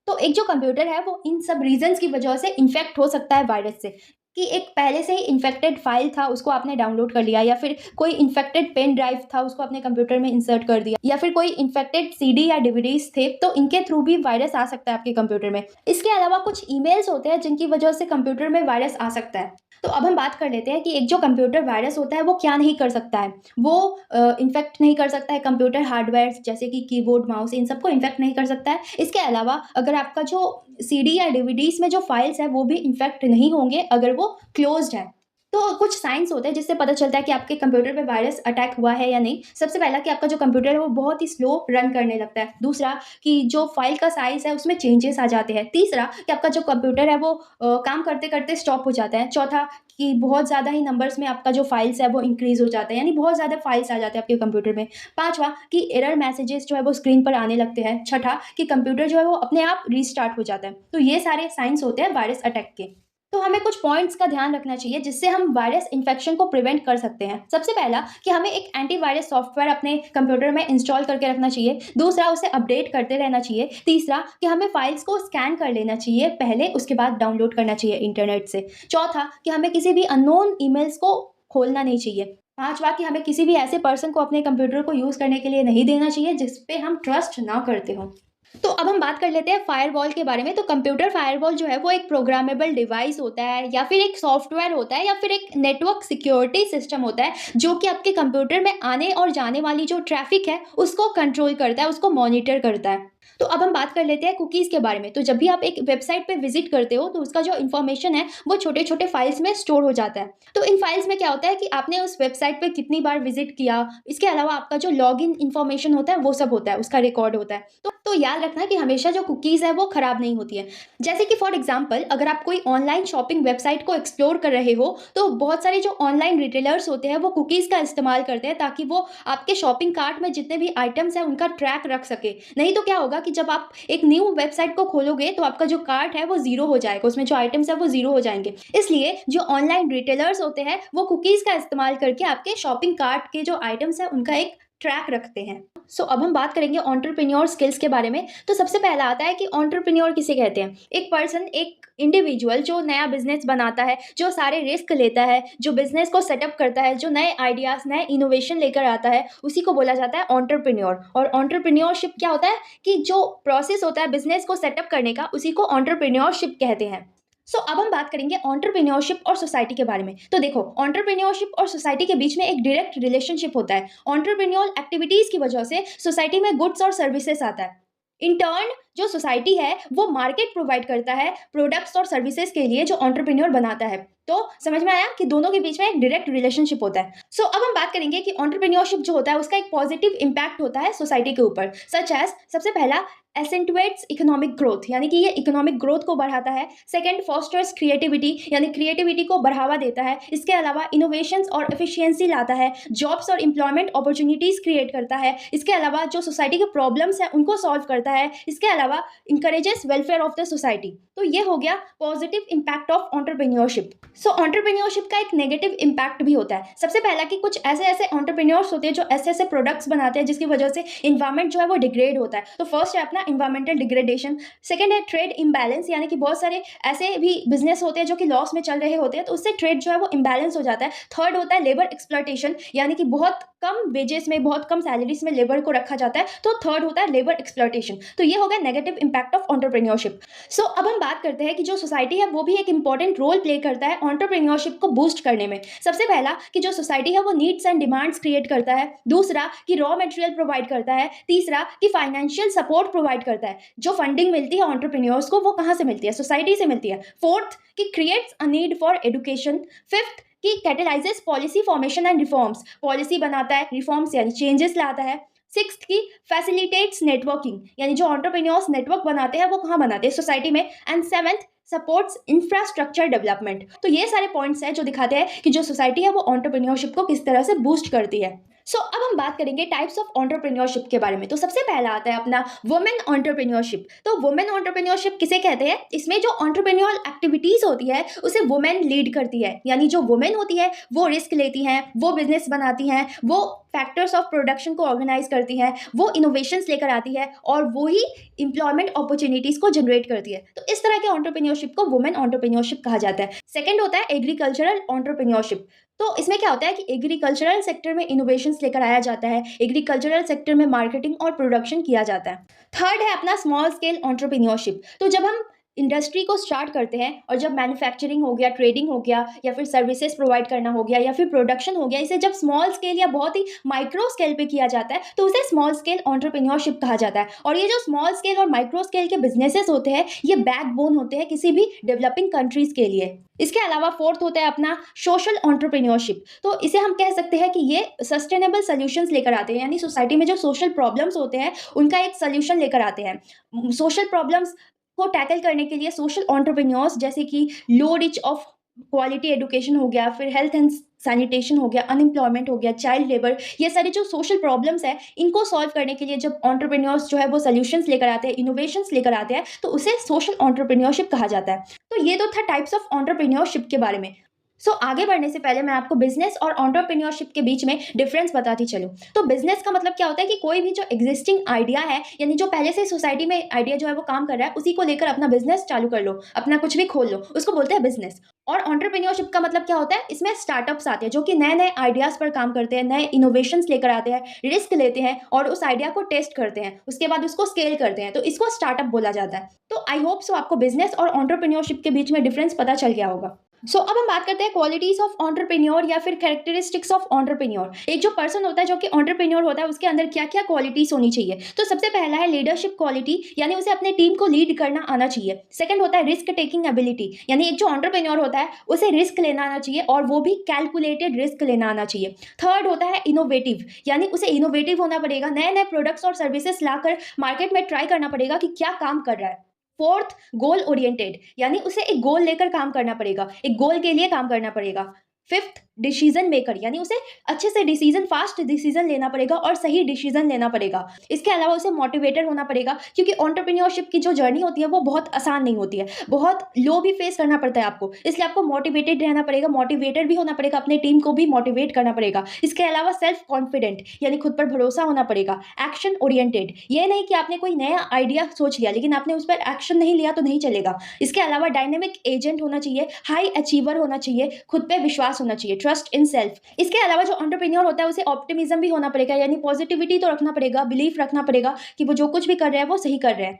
तो एक जो कंप्यूटर है वो इन सब रीजंस की वजह से इन्फेक्ट हो सकता है वायरस से, कि एक पहले से ही इन्फेक्टेड फाइल था उसको आपने डाउनलोड कर लिया, या फिर कोई इन्फेक्टेड पेन ड्राइव था उसको अपने कंप्यूटर में इंसर्ट कर दिया, या फिर कोई इन्फेक्टेड सीडी या डीवीडीज थे, तो इनके थ्रू भी वायरस आ सकता है आपके कंप्यूटर में। इसके अलावा कुछ ईमेल्स होते हैं जिनकी वजह से कंप्यूटर में वायरस आ सकता है। तो अब हम बात कर लेते हैं कि एक जो कंप्यूटर वायरस होता है वो क्या नहीं कर सकता है। वो इन्फेक्ट नहीं कर सकता है कंप्यूटर हार्डवेयर जैसे कि कीबोर्ड, माउस, इन सबको इन्फेक्ट नहीं कर सकता है। इसके अलावा अगर आपका जो सीडी या डीवीडीज में जो फाइल्स है वो भी इन्फेक्ट नहीं होंगे अगर वो क्लोज्ड है। तो कुछ साइंस होते हैं जिससे पता चलता है कि आपके कंप्यूटर पे वायरस अटैक हुआ है या नहीं। सबसे पहला कि आपका जो कंप्यूटर है वो बहुत ही स्लो रन करने लगता है। दूसरा कि जो फाइल का साइज है उसमें चेंजेस आ जाते हैं। तीसरा कि आपका जो कंप्यूटर है वो काम करते करते स्टॉप हो जाता है। चौथा कि बहुत ज़्यादा ही नंबर्स में आपका जो फाइल्स है वो इंक्रीज हो जाता है, यानी बहुत ज़्यादा फाइल्स आ जाते हैं आपके कंप्यूटर में। पांचवा कि एरर मैसेजेस जो है वो स्क्रीन पर आने लगते हैं। छठा कि कंप्यूटर जो है वो अपने आप रीस्टार्ट हो जाता है। तो ये सारे साइंस होते हैं वायरस अटैक के। तो हमें कुछ पॉइंट्स का ध्यान रखना चाहिए जिससे हम वायरस इन्फेक्शन को प्रिवेंट कर सकते हैं। सबसे पहला कि हमें एक एंटीवायरस सॉफ्टवेयर अपने कंप्यूटर में इंस्टॉल करके रखना चाहिए। दूसरा, उसे अपडेट करते रहना चाहिए। तीसरा कि हमें फाइल्स को स्कैन कर लेना चाहिए पहले, उसके बाद डाउनलोड करना चाहिए इंटरनेट से। चौथा कि हमें किसी भी अननोन ईमेल्स को खोलना नहीं चाहिए। पांचवा कि हमें किसी भी ऐसे पर्सन को अपने कंप्यूटर को यूज करने के लिए नहीं देना चाहिए जिस पे हम ट्रस्ट ना करते हो। तो अब हम बात कर लेते हैं फायरवॉल के बारे में। तो कंप्यूटर फायरवॉल जो है वो एक प्रोग्रामेबल डिवाइस होता है, या फिर एक सॉफ्टवेयर होता है, या फिर एक नेटवर्क सिक्योरिटी सिस्टम होता है जो कि आपके कंप्यूटर में आने और जाने वाली जो ट्रैफिक है उसको कंट्रोल करता है, उसको मॉनिटर करता है। तो अब हम बात कर लेते हैं कुकीज़ के बारे में। तो जब भी आप एक वेबसाइट पे विजिट करते हो तो उसका जो इन्फॉर्मेशन है वो छोटे छोटे फाइल्स में स्टोर हो जाता है। तो इन फाइल्स में क्या होता है कि आपने उस वेबसाइट पे कितनी बार विजिट किया, इसके अलावा आपका जो लॉग इन इन्फॉर्मेशन होता है वो सब होता है, उसका रिकॉर्ड होता है। तो याद रखना कि हमेशा जो कुकीज़ है वो ख़राब नहीं होती है। जैसे कि फॉर एग्जाम्पल अगर आप कोई ऑनलाइन शॉपिंग वेबसाइट को एक्सप्लोर कर रहे हो तो बहुत सारे जो ऑनलाइन रिटेलर्स होते हैं वो कुकीज़ का इस्तेमाल करते हैं ताकि वो आपके शॉपिंग कार्ट में जितने भी आइटम्स हैं उनका ट्रैक रख सके। नहीं तो क्या होगा कि जब आप एक न्यू वेबसाइट को खोलोगे तो आपका जो कार्ट है वो जीरो हो जाएगा, उसमें जो आइटम्स है वो जीरो हो जाएंगे। इसलिए जो ऑनलाइन रिटेलर्स होते हैं वो कुकीज़ का इस्तेमाल करके आपके शॉपिंग कार्ट के जो आइटम्स है उनका एक ट्रैक रखते हैं। अब हम बात करेंगे एंटरप्रेन्योर स्किल्स के बारे में। तो सबसे पहला आता है कि एंटरप्रेन्योर किसे कहते हैं। एक पर्सन, एक इंडिविजुअल जो नया बिजनेस बनाता है, जो सारे रिस्क लेता है, जो बिजनेस को सेटअप करता है, जो नए आइडियाज, नए इनोवेशन लेकर आता है, उसी को बोला जाता है एंटरप्रेन्योर। और एंटरप्रेन्योरशिप क्या होता है कि जो प्रोसेस होता है बिजनेस को सेटअप करने का, उसी को एंटरप्रेन्योरशिप कहते हैं। अब हम बात करेंगे एंटरप्रेन्योरशिप और सोसाइटी के बारे में। तो देखो, एंटरप्रेन्योरशिप और सोसाइटी के बीच में एक डायरेक्ट रिलेशनशिप होता है। एंटरप्रेन्योरल एक्टिविटीज की वजह से सोसाइटी में गुड्स और सर्विसेज आता है। इन टर्न जो सोसाइटी है वो मार्केट प्रोवाइड करता है प्रोडक्ट्स और सर्विसेज के लिए जो एंटरप्रेन्योर बनाता है। तो समझ में आया कि दोनों के बीच में एक डायरेक्ट रिलेशनशिप होता है। अब हम बात करेंगे कि एंटरप्रेन्योरशिप जो होता है उसका एक पॉजिटिव इंपैक्ट होता है सोसाइटी के ऊपर, सच एज सबसे पहला एसेंटुएट्स इकोनॉमिक ग्रोथ, यानी कि ये इकोनॉमिक ग्रोथ को बढ़ाता है। सेकंड, फॉस्टर्स क्रिएटिविटी, यानी क्रिएटिविटी को बढ़ावा देता है। इसके अलावा इनोवेशंस और एफिशिएंसी लाता है। जॉब्स और एम्प्लॉयमेंट अपॉर्चुनिटीज क्रिएट करता है। इसके अलावा जो सोसाइटी के प्रॉब्लम्स हैं उनको सॉल्व करता है। इसके अलावा encourages welfare of the society. तो ये हो गया positive impact of entrepreneurship. Entrepreneurship का एक नेगेटिव इंपैक्ट भी होता है। सबसे पहला कि कुछ ऐसे ऐसे एंटरप्रेन्योर्स होते हैं जो ऐसे ऐसे प्रोडक्ट्स बनाते हैं जिसकी वजह से इन्वायरमेंट जो है वो डिग्रेड होता है। तो फर्स्ट है अपना इन्वायरमेंटल डिग्रेडेशन। सेकंड है ट्रेड इम्बैलेंस, यानी कि बहुत सारे ऐसे भी बिजनेस होते हैं जो कि लॉस में चल रहे होते हैं तो उससे ट्रेड जो है वो इम्बैलेंस हो जाता है। थर्ड होता है लेबर एक्सप्लॉयटेशन, यानी कि बहुत कम वेजेस में, बहुत कम सैलरीज में लेबर को रखा जाता है। तो थर्ड होता है लेबर एक्सप्लॉयटेशन। तो ये हो गया नेगेटिव इंपैक्ट ऑफ एंटरप्रेन्योरशिप। अब हम बात करते हैं कि जो सोसाइटी है वो भी एक इंपॉर्टेंट रोल प्ले करता है एंटरप्रेन्योरशिप को बूस्ट करने में। सबसे पहला कि जो सोसाइटी है वो नीड्स एंड डिमांड्स क्रिएट करता है। दूसरा कि रॉ मटेरियल प्रोवाइड करता है। तीसरा कि फाइनेंशियल सपोर्ट प्रोवाइड करता है। जो फंडिंग मिलती है एंटरप्रेन्योर्स को वो कहाँ से मिलती है? सोसाइटी से मिलती है। फोर्थ कि creates a need for education. Fifth कि catalyses policy formation and reforms, policy बनाता है, रिफॉर्म्स यानी चेंजेस लाता है। सिक्स्थ की फैसिलिटेट्स नेटवर्किंग, यानी जो एंटरप्रेन्योर्स नेटवर्क बनाते हैं वो कहाँ बनाते हैं? सोसाइटी में। And seventh supports infrastructure development. तो ये सारे पॉइंट्स हैं जो दिखाते हैं कि जो सोसाइटी है वो एंटरप्रेन्योरशिप को किस तरह से बूस्ट करती है। अब हम बात करेंगे टाइप्स ऑफ एंटरप्रेन्योरशिप के बारे में। तो सबसे पहला आता है अपना वुमेन एंटरप्रेन्योरशिप। तो वुमेन एंटरप्रेन्योरशिप किसे कहते हैं? इसमें जो एंटरप्रेन्योरल एक्टिविटीज होती है उसे वुमेन लीड करती है, यानी जो वुमेन होती है वो रिस्क लेती हैं, वो बिजनेस बनाती हैं, वो फैक्टर्स ऑफ प्रोडक्शन को ऑर्गेनाइज करती है, वो इनोवेशंस लेकर आती है और वो ही इंप्लॉयमेंट अपॉर्चुनिटीज को जनरेट करती है। तो इस तरह के एंटरप्रेन्योरशिप को वुमेन एंटरप्रेन्योरशिप कहा जाता है। सेकंड होता है एग्रीकल्चरल एंटरप्रेन्योरशिप। तो इसमें क्या होता है कि एग्रीकल्चरल सेक्टर में इनोवेशंस लेकर आया जाता है, एग्रीकल्चरल सेक्टर में मार्केटिंग और प्रोडक्शन किया जाता है। थर्ड है अपना स्मॉल स्केल एंटरप्रेन्योरशिप। तो जब हम इंडस्ट्री को स्टार्ट करते हैं और जब मैन्युफैक्चरिंग हो गया, ट्रेडिंग हो गया, या फिर सर्विसेज प्रोवाइड करना हो गया, या फिर प्रोडक्शन हो गया, इसे जब स्मॉल स्केल या बहुत ही माइक्रो स्केल पे किया जाता है तो उसे स्मॉल स्केल एंटरप्रेन्योरशिप कहा जाता है। और ये जो स्मॉल स्केल और माइक्रो स्केल के बिजनेसेस होते हैं ये बैकबोन होते हैं किसी भी डेवलपिंग कंट्रीज के लिए। इसके अलावा फोर्थ होता है अपना सोशल एंटरप्रेन्योरशिप। तो इसे हम कह सकते हैं कि ये सस्टेनेबल सोल्यूशंस लेकर आते हैं, यानी सोसाइटी में जो सोशल प्रॉब्लम्स होते हैं उनका एक सोल्यूशन लेकर आते हैं। सोशल प्रॉब्लम्स को टैकल करने के लिए सोशल एंटरप्रेन्योर्स जैसे कि लो रिच ऑफ क्वालिटी एजुकेशन हो गया, फिर हेल्थ एंड सैनिटेशन हो गया, अनएम्प्लॉयमेंट हो गया, चाइल्ड लेबर, ये सारी जो सोशल प्रॉब्लम्स है इनको सॉल्व करने के लिए जब एंटरप्रेन्योर्स जो है वो सोल्यूशंस लेकर आते हैं, इनोवेशंस लेकर आते हैं, तो उसे सोशल एंटरप्रेन्योरशिप कहा जाता है। तो ये तो था टाइप्स ऑफ एंटरप्रेन्योरशिप के बारे में। आगे बढ़ने से पहले मैं आपको बिजनेस और एंटरप्रेन्योरशिप के बीच में डिफरेंस बताती चलूँ। तो बिजनेस का मतलब क्या होता है कि कोई भी जो एग्जिस्टिंग आइडिया है, यानी जो पहले से सोसाइटी में आइडिया जो है वो काम कर रहा है, उसी को लेकर अपना बिजनेस चालू कर लो, अपना कुछ भी खोल लो, उसको बोलते हैं बिजनेस। और एंटरप्रेन्योरशिप का मतलब क्या होता है? इसमें स्टार्टअप्स आते हैं जो कि नए नए आइडियाज पर काम करते हैं, नए इनोवेशंस लेकर आते हैं, रिस्क लेते हैं और उस आइडिया को टेस्ट करते हैं, उसके बाद उसको स्केल करते हैं, तो इसको स्टार्टअप बोला जाता है। तो आई होप सो आपको बिजनेस और एंटरप्रेन्योरशिप के बीच में डिफरेंस पता चल गया होगा। अब हम बात करते हैं क्वालिटीज ऑफ एंटरप्रेन्योर या फिर कैरेक्टरिस्टिक्स ऑफ एंटरप्रेन्योर। एक जो पर्सन होता है जो कि एंटरप्रेन्योर होता है उसके अंदर क्या क्या क्वालिटीज होनी चाहिए? तो सबसे पहला है लीडरशिप क्वालिटी, यानी उसे अपने टीम को लीड करना आना चाहिए। सेकंड होता है रिस्क टेकिंग एबिलिटी, यानी एक जो एंटरप्रेन्योर होता है उसे रिस्क लेना आना चाहिए और वो भी कैलकुलेटेड रिस्क लेना आना चाहिए। थर्ड होता है इनोवेटिव, यानी उसे इनोवेटिव होना पड़ेगा, नए नए प्रोडक्ट्स और सर्विसेज लाकर मार्केट में ट्राई करना पड़ेगा कि क्या काम कर रहा है। फोर्थ गोल ओरिएंटेड, यानी उसे एक गोल लेकर काम करना पड़ेगा, एक गोल के लिए काम करना पड़ेगा। फिफ्थ डिसीजन मेकर, यानी उसे अच्छे से डिसीजन, फास्ट डिसीजन लेना पड़ेगा और सही डिसीजन लेना पड़ेगा। इसके अलावा उसे मोटिवेटेड होना पड़ेगा, क्योंकि एंटरप्रेन्योरशिप की जो जर्नी होती है वो बहुत आसान नहीं होती है, बहुत लो भी फेस करना पड़ता है आपको, इसलिए आपको मोटिवेटेड रहना पड़ेगा, मोटिवेटेड भी होना पड़ेगा, अपने टीम को भी मोटिवेट करना पड़ेगा। इसके अलावा सेल्फ कॉन्फिडेंट, यानी खुद पर भरोसा होना पड़ेगा। एक्शन ओरिएंटेड, ये नहीं कि आपने कोई नया आइडिया सोच लिया लेकिन आपने उस पर एक्शन नहीं लिया तो नहीं चलेगा। इसके अलावा डायनेमिक एजेंट होना चाहिए, हाई अचीवर होना चाहिए, खुद पे विश्वास होना चाहिए, ट्रस्ट इन सेल्फ। इसके अलावा जो एंटरप्रेन्योर होता है उसे ऑप्टिमिज्म भी होना पड़ेगा, यानी पॉजिटिविटी तो रखना पड़ेगा, बिलीफ रखना पड़ेगा कि वो जो कुछ भी कर रहे हैं वो सही कर रहे हैं।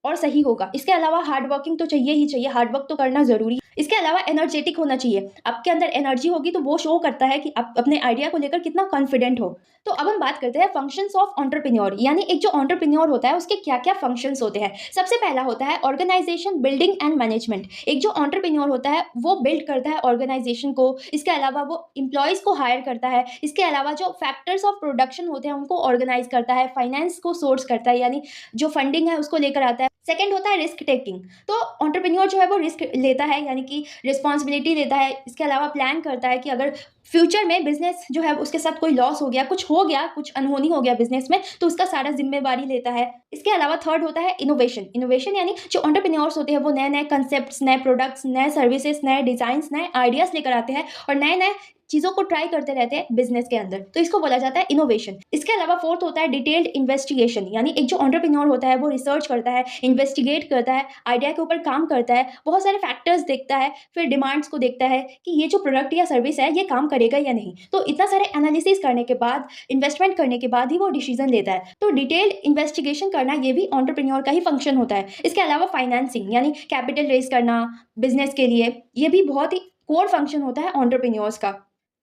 और सही होगा। इसके अलावा हार्ड वर्किंग तो चाहिए ही चाहिए, हार्ड वर्क तो करना ज़रूरी है। इसके अलावा एनर्जेटिक होना चाहिए। आपके अंदर एनर्जी होगी तो वो शो करता है कि आप अपने आइडिया को लेकर कितना कॉन्फिडेंट हो। तो अब हम बात करते हैं फंक्शंस ऑफ एंटरप्रेन्योर, यानी एक जो एंटरप्रेन्योर होता है उसके क्या-क्या फंक्शंस होते हैं। सबसे पहला होता है ऑर्गेनाइजेशन बिल्डिंग एंड मैनेजमेंट। एक जो एंटरप्रेन्योर होता है वो बिल्ड करता है ऑर्गेनाइजेशन को, इसके अलावा वो एम्प्लॉइज़ को हायर करता है, इसके अलावा जो फैक्टर्स ऑफ प्रोडक्शन होते हैं उनको ऑर्गेनाइज करता है, फाइनेंस को सोर्स करता है, यानी जो फंडिंग है उसको लेकर आता है। सेकंड होता है रिस्क टेकिंग। तो एंटरप्रेन्योर जो है वो रिस्क लेता है, यानी कि रिस्पॉन्सिबिलिटी लेता है। इसके अलावा प्लान करता है कि अगर फ्यूचर में बिजनेस जो है उसके साथ कोई लॉस हो गया, कुछ हो गया, कुछ अनहोनी हो गया बिजनेस में, तो उसका सारा जिम्मेवारी लेता है। इसके अलावा थर्ड होता है इनोवेशन। इनोवेशन यानी जो एंटरप्रेन्योर्स होते हैं वो नए नए कंसेप्ट, नए प्रोडक्ट्स, नए सर्विसेज, नए डिजाइन, नए आइडियाज लेकर आते हैं और नए नए चीज़ों को ट्राई करते रहते हैं बिजनेस के अंदर, तो इसको बोला जाता है इनोवेशन। इसके अलावा फोर्थ होता है डिटेल्ड इन्वेस्टिगेशन, यानी एक जो एंटरप्रेन्योर होता है वो रिसर्च करता है, इन्वेस्टिगेट करता है, आइडिया के ऊपर काम करता है, बहुत सारे फैक्टर्स देखता है, फिर डिमांड्स को देखता है कि ये जो प्रोडक्ट या सर्विस है ये काम करेगा या नहीं। तो इतना सारे एनालिसिस करने के बाद, इन्वेस्टमेंट करने के बाद ही वो डिसीजन लेता है। तो डिटेल्ड इन्वेस्टिगेशन करना ये भी एंटरप्रेन्योर का ही फंक्शन होता है। इसके अलावा फाइनेंसिंग, यानी कैपिटल रेज करना बिजनेस के लिए, ये भी बहुत ही कोर फंक्शन होता है एंटरप्रेन्योर्स का।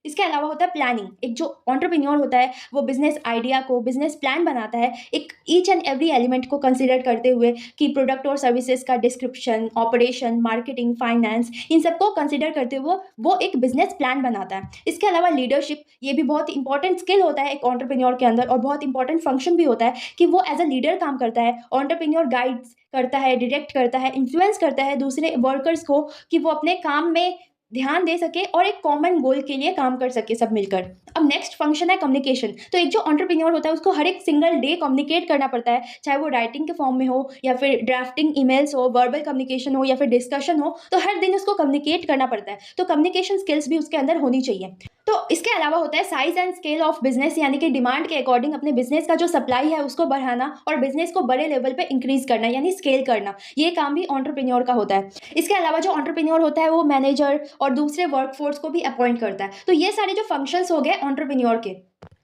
इसके अलावा होता है प्लानिंग। एक जो एंटरप्रेन्योर होता है वो बिजनेस आइडिया को, बिजनेस प्लान बनाता है, एक ईच एंड एवरी एलिमेंट को कंसीडर करते हुए कि प्रोडक्ट और सर्विसेज का डिस्क्रिप्शन, ऑपरेशन, मार्केटिंग, फाइनेंस, इन सबको कंसीडर करते हुए वो एक बिजनेस प्लान बनाता है। इसके अलावा लीडरशिप, ये भी बहुत इंपॉर्टेंट स्किल होता है एक एंटरप्रेन्योर के अंदर और बहुत इंपॉर्टेंट फंक्शन भी होता है कि वो एज अ लीडर काम करता है। एंटरप्रेन्योर गाइड्स करता है, डायरेक्ट करता है, इन्फ्लुएंस करता है दूसरे वर्कर्स को कि वो अपने काम में ध्यान दे सके और एक कॉमन गोल के लिए काम कर सके सब मिलकर। अब नेक्स्ट फंक्शन है कम्युनिकेशन। तो एक जो एंटरप्रेन्योर होता है उसको हर एक सिंगल डे कम्युनिकेट करना पड़ता है, चाहे वो राइटिंग के फॉर्म में हो या फिर ड्राफ्टिंग ईमेल्स हो, वर्बल कम्युनिकेशन हो या फिर डिस्कशन हो, तो हर दिन उसको कम्युनिकेट करना पड़ता है। तो कम्युनिकेशन स्किल्स भी उसके अंदर होनी चाहिए। तो इसके अलावा होता है size and scale of business, यानी कि डिमांड के अकॉर्डिंग अपने बिजनेस का जो सप्लाई है उसको बढ़ाना और बिजनेस को बड़े लेवल पे इंक्रीज करना, यानी स्केल करना। ये काम भी एंटरप्रेन्योर का होता है। इसके अलावा जो एंटरप्रेन्योर होता है वो मैनेजर और दूसरे वर्कफोर्स को भी अपॉइंट करता है। तो ये सारे जो फंक्शंस हो गए एंटरप्रेन्योर के।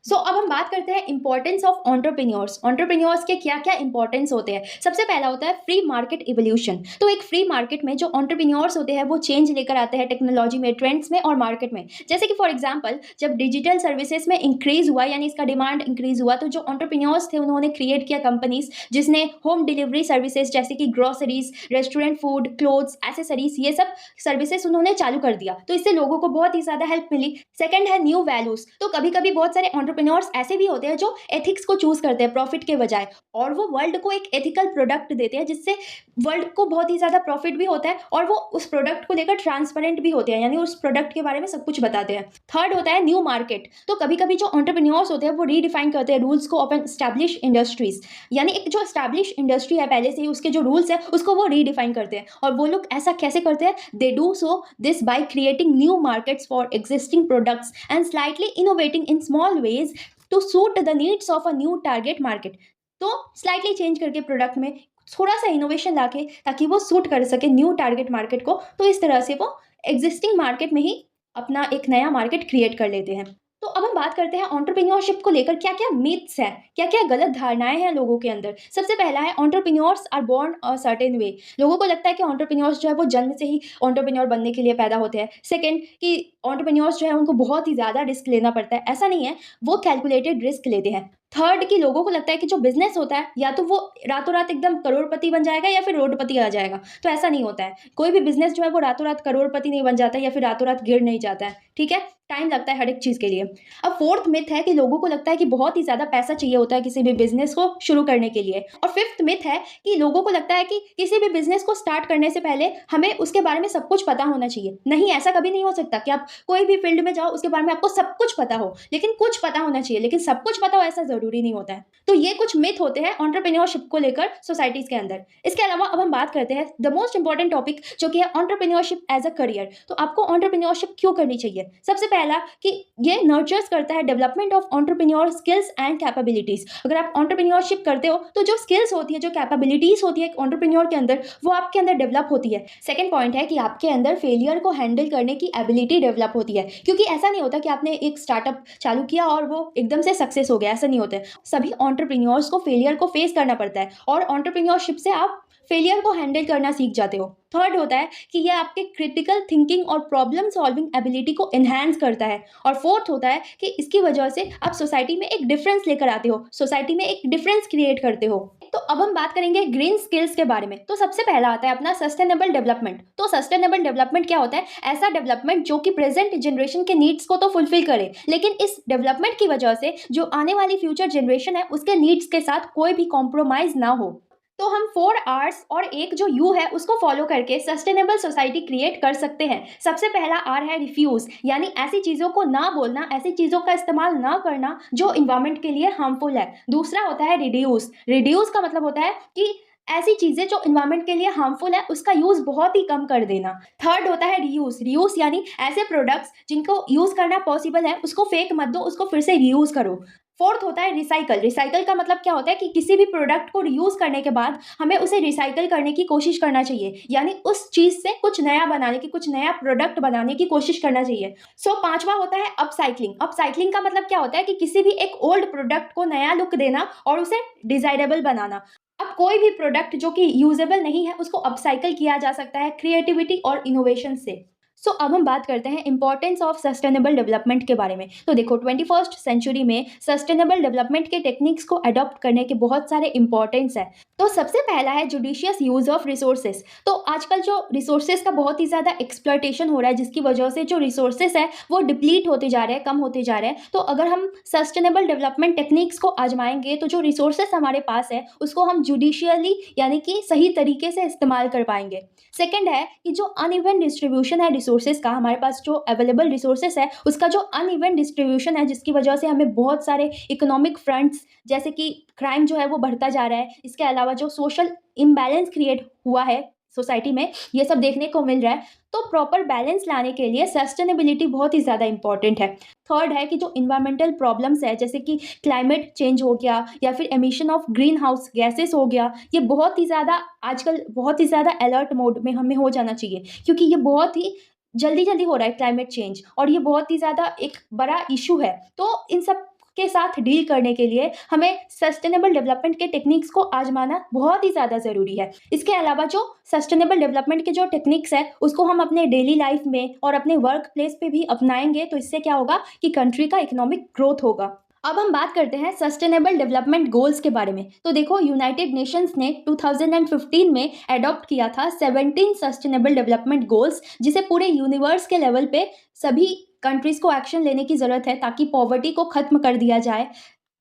अब हम बात करते हैं इंपॉर्टेंस ऑफ एंटरप्रेन्योर्स। एंटरप्रेन्योर्स के क्या क्या इंपॉर्टेंस होते हैं। सबसे पहला होता है फ्री मार्केट इवोल्यूशन। तो एक फ्री मार्केट में जो एंटरप्रेन्योर्स होते हैं वो चेंज लेकर आते हैं टेक्नोलॉजी में, ट्रेंड्स में और मार्केट में। जैसे कि फॉर एग्जांपल जब डिजिटल सर्विसेज में इंक्रीज हुआ, यानी इसका डिमांड इंक्रीज हुआ, तो जो एंटरप्रेन्योर्स थे उन्होंने क्रिएट किया कंपनीज जिसने होम डिलीवरी सर्विसेज जैसे कि groceries, restaurant food, clothes, accessories, ये सब सर्विसेज उन्होंने चालू कर दिया। तो इससे लोगों को बहुत ही ज्यादा हेल्प मिली। सेकंड है न्यू वैल्यूज। तो कभी कभी बहुत सारे एंटरप्रेन्योर्स ऐसे भी होते हैं जो एथिक्स को चूज करते हैं प्रॉफिट के बजाय, और वो वर्ल्ड को एक एथिकल प्रोडक्ट देते हैं जिससे वर्ल्ड को बहुत ही ज्यादा प्रॉफिट भी होता है और वो उस प्रोडक्ट को लेकर ट्रांसपेरेंट भी होते हैं, यानी उस प्रोडक्ट के बारे में सब कुछ बताते हैं। थर्ड होता है न्यू मार्केट। तो कभी कभी जो एंटरप्रेन्योर्स होते हैं वो रीडिफाइन करते हैं रूल्स को ऑफ एन एस्टैब्लिश इंडस्ट्रीज, यानी एक जो एस्टैब्लिश इंडस्ट्री है पहले से ही उसके जो रूल्स है उसको वो रीडिफाइन करते हैं। और वो लोग ऐसा कैसे करते हैं? They do so this by creating new markets for existing products and slightly innovating in small ways to suit the needs of a new target market. तो स्लाइटली चेंज करके प्रोडक्ट में थोड़ा सा इनोवेशन लाके ताकि वो सूट कर सके न्यू टारगेट मार्केट को, तो इस तरह से वो एग्जिस्टिंग मार्केट में ही अपना एक नया मार्केट क्रिएट कर लेते हैं। तो अब हम बात करते हैं एंटरप्रेन्योरशिप को लेकर क्या क्या मिथ्स हैं, क्या क्या गलत धारणाएं हैं लोगों के अंदर। सबसे पहला है entrepreneurs are born a certain way. लोगों को लगता है कि एंटरप्रेन्योर्स जो है वो जन्म से ही एंटरप्रेन्योर बनने के लिए पैदा होते हैं। सेकंड कि एंटरप्रेन्योर्स जो है उनको बहुत ही ज़्यादा रिस्क लेना पड़ता है। ऐसा नहीं है, वो कैलकुलेटेड रिस्क लेते हैं। थर्ड कि लोगों को लगता है कि जो बिजनेस होता है या तो वो रातों रात एकदम करोड़पति बन जाएगा या फिर रोडपति आ जाएगा। तो ऐसा नहीं होता है, कोई भी बिजनेस जो है वो रातों रात करोड़पति नहीं बन जाता है या फिर रातों रात गिर नहीं जाता है। ठीक है, टाइम लगता है हर एक चीज़ के लिए। अब फोर्थ मिथ है कि लोगों को लगता है कि बहुत ही ज़्यादा पैसा चाहिए होता है किसी भी बिजनेस को शुरू करने के लिए। और फिफ्थ मिथ है कि लोगों को लगता है कि किसी भी बिजनेस को स्टार्ट करने से पहले हमें उसके बारे में सब कुछ पता होना चाहिए। नहीं, ऐसा कभी नहीं हो सकता कि आप कोई भी फील्ड में जाओ उसके बारे में आपको सब कुछ पता हो, लेकिन कुछ पता होना चाहिए। लेकिन सब कुछ पता हो ऐसा ज़रूरी नहीं होता है। तो ये कुछ मिथ होते हैं एंटरप्रेन्योरशिप को लेकर सोसाइटीज़ के अंदर। इसके अलावा अब हम बात करते हैं द मोस्ट इंपॉर्टेंट टॉपिक जो कि है एंटरप्रेन्योरशिप एज अ करियर। तो आपको एंटरप्रेन्योरशिप क्यों करनी चाहिए? सबसे पहला कि ये नर्चर्स करता है development of entrepreneur skills and capabilities. अगर आप एंटरप्रेन्योरशिप करते हो तो जो स्किल्स होती है, जो कैपेबिलिटीज होती है एक एंटरप्रेन्योर के अंदर, वो आपके अंदर डेवलप होती है। सेकंड पॉइंट है कि आपके अंदर फेलियर को हैंडल करने की एबिलिटी डेवलप होती है, क्योंकि ऐसा नहीं होता कि आपने एक स्टार्टअप चालू किया और वो एकदम से सक्सेस हो गया, ऐसा नहीं होता है। सभी एंटरप्रेन्योर्स को फेलियर को फेस करना पड़ता है और एंटरप्रेन्योरशिप से आप फेलियर को हैंडल करना सीख जाते हो। थर्ड होता है कि ये आपके क्रिटिकल थिंकिंग और प्रॉब्लम सॉल्विंग एबिलिटी को एनहांस करता है। और फोर्थ होता है कि इसकी वजह से आप सोसाइटी में एक डिफरेंस लेकर आते हो, सोसाइटी में एक डिफरेंस क्रिएट करते हो। तो अब हम बात करेंगे ग्रीन स्किल्स के बारे में। तो सबसे पहला आता है अपना सस्टेनेबल डेवलपमेंट। तो सस्टेनेबल डेवलपमेंट क्या होता है? ऐसा डेवलपमेंट जो कि प्रेजेंट जनरेशन के नीड्स को तो फुलफिल करे, लेकिन इस डेवलपमेंट की वजह से जो आने वाली फ्यूचर जनरेशन है उसके नीड्स के साथ कोई भी कॉम्प्रोमाइज ना हो। तो हम 4 Rs और एक जो यू है उसको फॉलो करके सस्टेनेबल सोसाइटी क्रिएट कर सकते हैं। सबसे पहला आर है रिफ्यूज, यानी ऐसी चीज़ों को ना बोलना, ऐसी चीज़ों का इस्तेमाल ना करना जो इन्वायरमेंट के लिए हार्मफुल है। दूसरा होता है रिड्यूस। रिड्यूस का मतलब होता है कि ऐसी चीज़ें जो इन्वायरमेंट के लिए हार्मफुल है उसका यूज़ बहुत ही कम कर देना। थर्ड होता है रीयूज। रीयूज यानी ऐसे प्रोडक्ट्स जिनको यूज़ करना पॉसिबल है उसको फेंक मत दो, उसको फिर से रीयूज करो। फोर्थ होता है रिसाइकल। रिसाइकल का मतलब क्या होता है कि किसी भी प्रोडक्ट को रीयूज करने के बाद हमें उसे रिसाइकल करने की कोशिश करना चाहिए, यानी उस चीज से कुछ नया बनाने की, कुछ नया प्रोडक्ट बनाने की कोशिश करना चाहिए। पांचवा होता है अपसाइक्लिंग। अपसाइक्लिंग का मतलब क्या होता है कि किसी भी एक ओल्ड प्रोडक्ट को नया लुक देना और उसे डिजायरेबल बनाना। अब कोई भी प्रोडक्ट जो कि यूजेबल नहीं है उसको अपसाइकल किया जा सकता है क्रिएटिविटी और इनोवेशन से। अब हम बात करते हैं इंपॉर्टेंस ऑफ सस्टेनेबल डेवलपमेंट के बारे में। तो देखो 21st सेंचुरी में सस्टेनेबल डेवलपमेंट के टेक्निक्स को अडॉप्ट करने के बहुत सारे इंपॉर्टेंस है। तो सबसे पहला है जुडिशियस यूज ऑफ रिसोर्सेज। तो आजकल जो रिसोर्सेज का बहुत ही ज़्यादा एक्सप्लॉयटेशन हो रहा है जिसकी वजह से जो रिसोर्सेज है वो डिप्लीट होते जा रहे हैं, कम होते जा रहे हैं। तो अगर हम सस्टेनेबल डेवलपमेंट टेक्निक्स को आजमाएंगे तो जो रिसोर्सेज हमारे पास है उसको हम जुडिशियली यानी कि सही तरीके से इस्तेमाल कर पाएंगे। सेकेंड है कि जो अनइवन डिस्ट्रीब्यूशन है रिसोर्सेज का, हमारे पास जो अवेलेबल रिसोर्सेज है उसका जो अनइवन डिस्ट्रीब्यूशन है जिसकी वजह से हमें बहुत सारे इकोनॉमिक फ्रंट्स जैसे कि क्राइम जो है वो बढ़ता जा रहा है, इसके अलावा जो सोशल इम्बैलेंस क्रिएट हुआ है सोसाइटी में, ये सब देखने को मिल रहा है। तो प्रॉपर बैलेंस लाने के लिए सस्टेनेबिलिटी बहुत ही ज़्यादा इंपॉर्टेंट है। थर्ड है कि जो इन्वायरमेंटल प्रॉब्लम्स है जैसे कि क्लाइमेट चेंज हो गया या फिर emission of green house gases हो गया, ये बहुत ही ज़्यादा आजकल बहुत ही ज़्यादा अलर्ट मोड में हमें हो जाना चाहिए, क्योंकि ये बहुत ही जल्दी जल्दी हो रहा है क्लाइमेट चेंज और ये बहुत ही ज़्यादा एक बड़ा इशू है। तो इन सब के साथ डील करने के लिए हमें सस्टेनेबल डेवलपमेंट के टेक्निक्स को आजमाना बहुत ही ज़्यादा ज़रूरी है। इसके अलावा जो सस्टेनेबल डेवलपमेंट के जो टेक्निक्स है उसको हम अपने डेली लाइफ में और अपने वर्क प्लेस पे भी अपनाएंगे तो इससे क्या होगा कि कंट्री का इकोनॉमिक ग्रोथ होगा। अब हम बात करते हैं सस्टेनेबल डेवलपमेंट गोल्स के बारे में। तो देखो यूनाइटेड नेशंस ने 2015 में अडॉप्ट किया था 17 सस्टेनेबल डेवलपमेंट गोल्स, जिसे पूरे यूनिवर्स के लेवल पे सभी कंट्रीज को एक्शन लेने की ज़रूरत है ताकि पॉवर्टी को ख़त्म कर दिया जाए,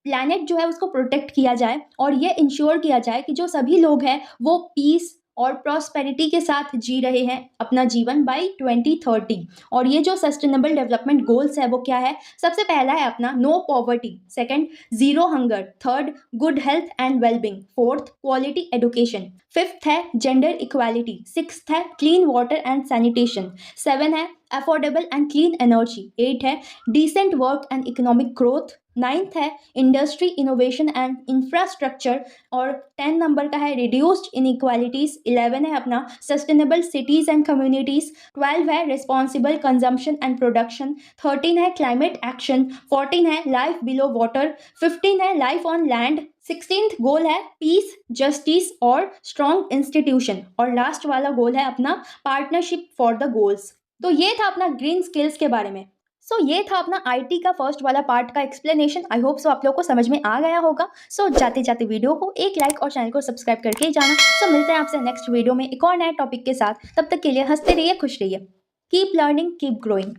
प्लैनेट जो है उसको प्रोटेक्ट किया जाए और ये इंश्योर किया जाए कि जो सभी लोग हैं वो पीस और प्रॉस्पेरिटी के साथ जी रहे हैं अपना जीवन बाय 2030। और ये जो सस्टेनेबल डेवलपमेंट गोल्स है वो क्या है? सबसे पहला है अपना no poverty, second zero hunger, third good health and wellbeing, fourth quality education, fifth है जेंडर इक्वालिटी, सिक्स्थ है clean water and sanitation, seven है affordable and clean energy, eight है decent work and economic growth, ninth है industry innovation and infrastructure और 10 number का है reduced inequalities, 11 है अपना सस्टेनेबल सिटीज एंड कम्युनिटीज, 12 है रिस्पॉन्सिबल कंजम्पशन एंड प्रोडक्शन, 13 है क्लाइमेट एक्शन, 14 है लाइफ बिलो वाटर, 15 है लाइफ ऑन लैंड, 16th गोल है पीस जस्टिस और स्ट्रॉन्ग इंस्टीट्यूशन और लास्ट वाला गोल है अपना पार्टनरशिप फॉर द गोल्स। तो ये था अपना ग्रीन स्किल्स के बारे में। ये था अपना आईटी का फर्स्ट वाला पार्ट का एक्सप्लेनेशन। आई होप सो आप लोग को समझ में आ गया होगा। जाते जाते वीडियो को एक लाइक और चैनल को सब्सक्राइब करके जाना। मिलते हैं आपसे नेक्स्ट वीडियो में एक और नए टॉपिक के साथ। तब तक के लिए हंसते रहिए, खुश रहिए। Keep learning, keep growing.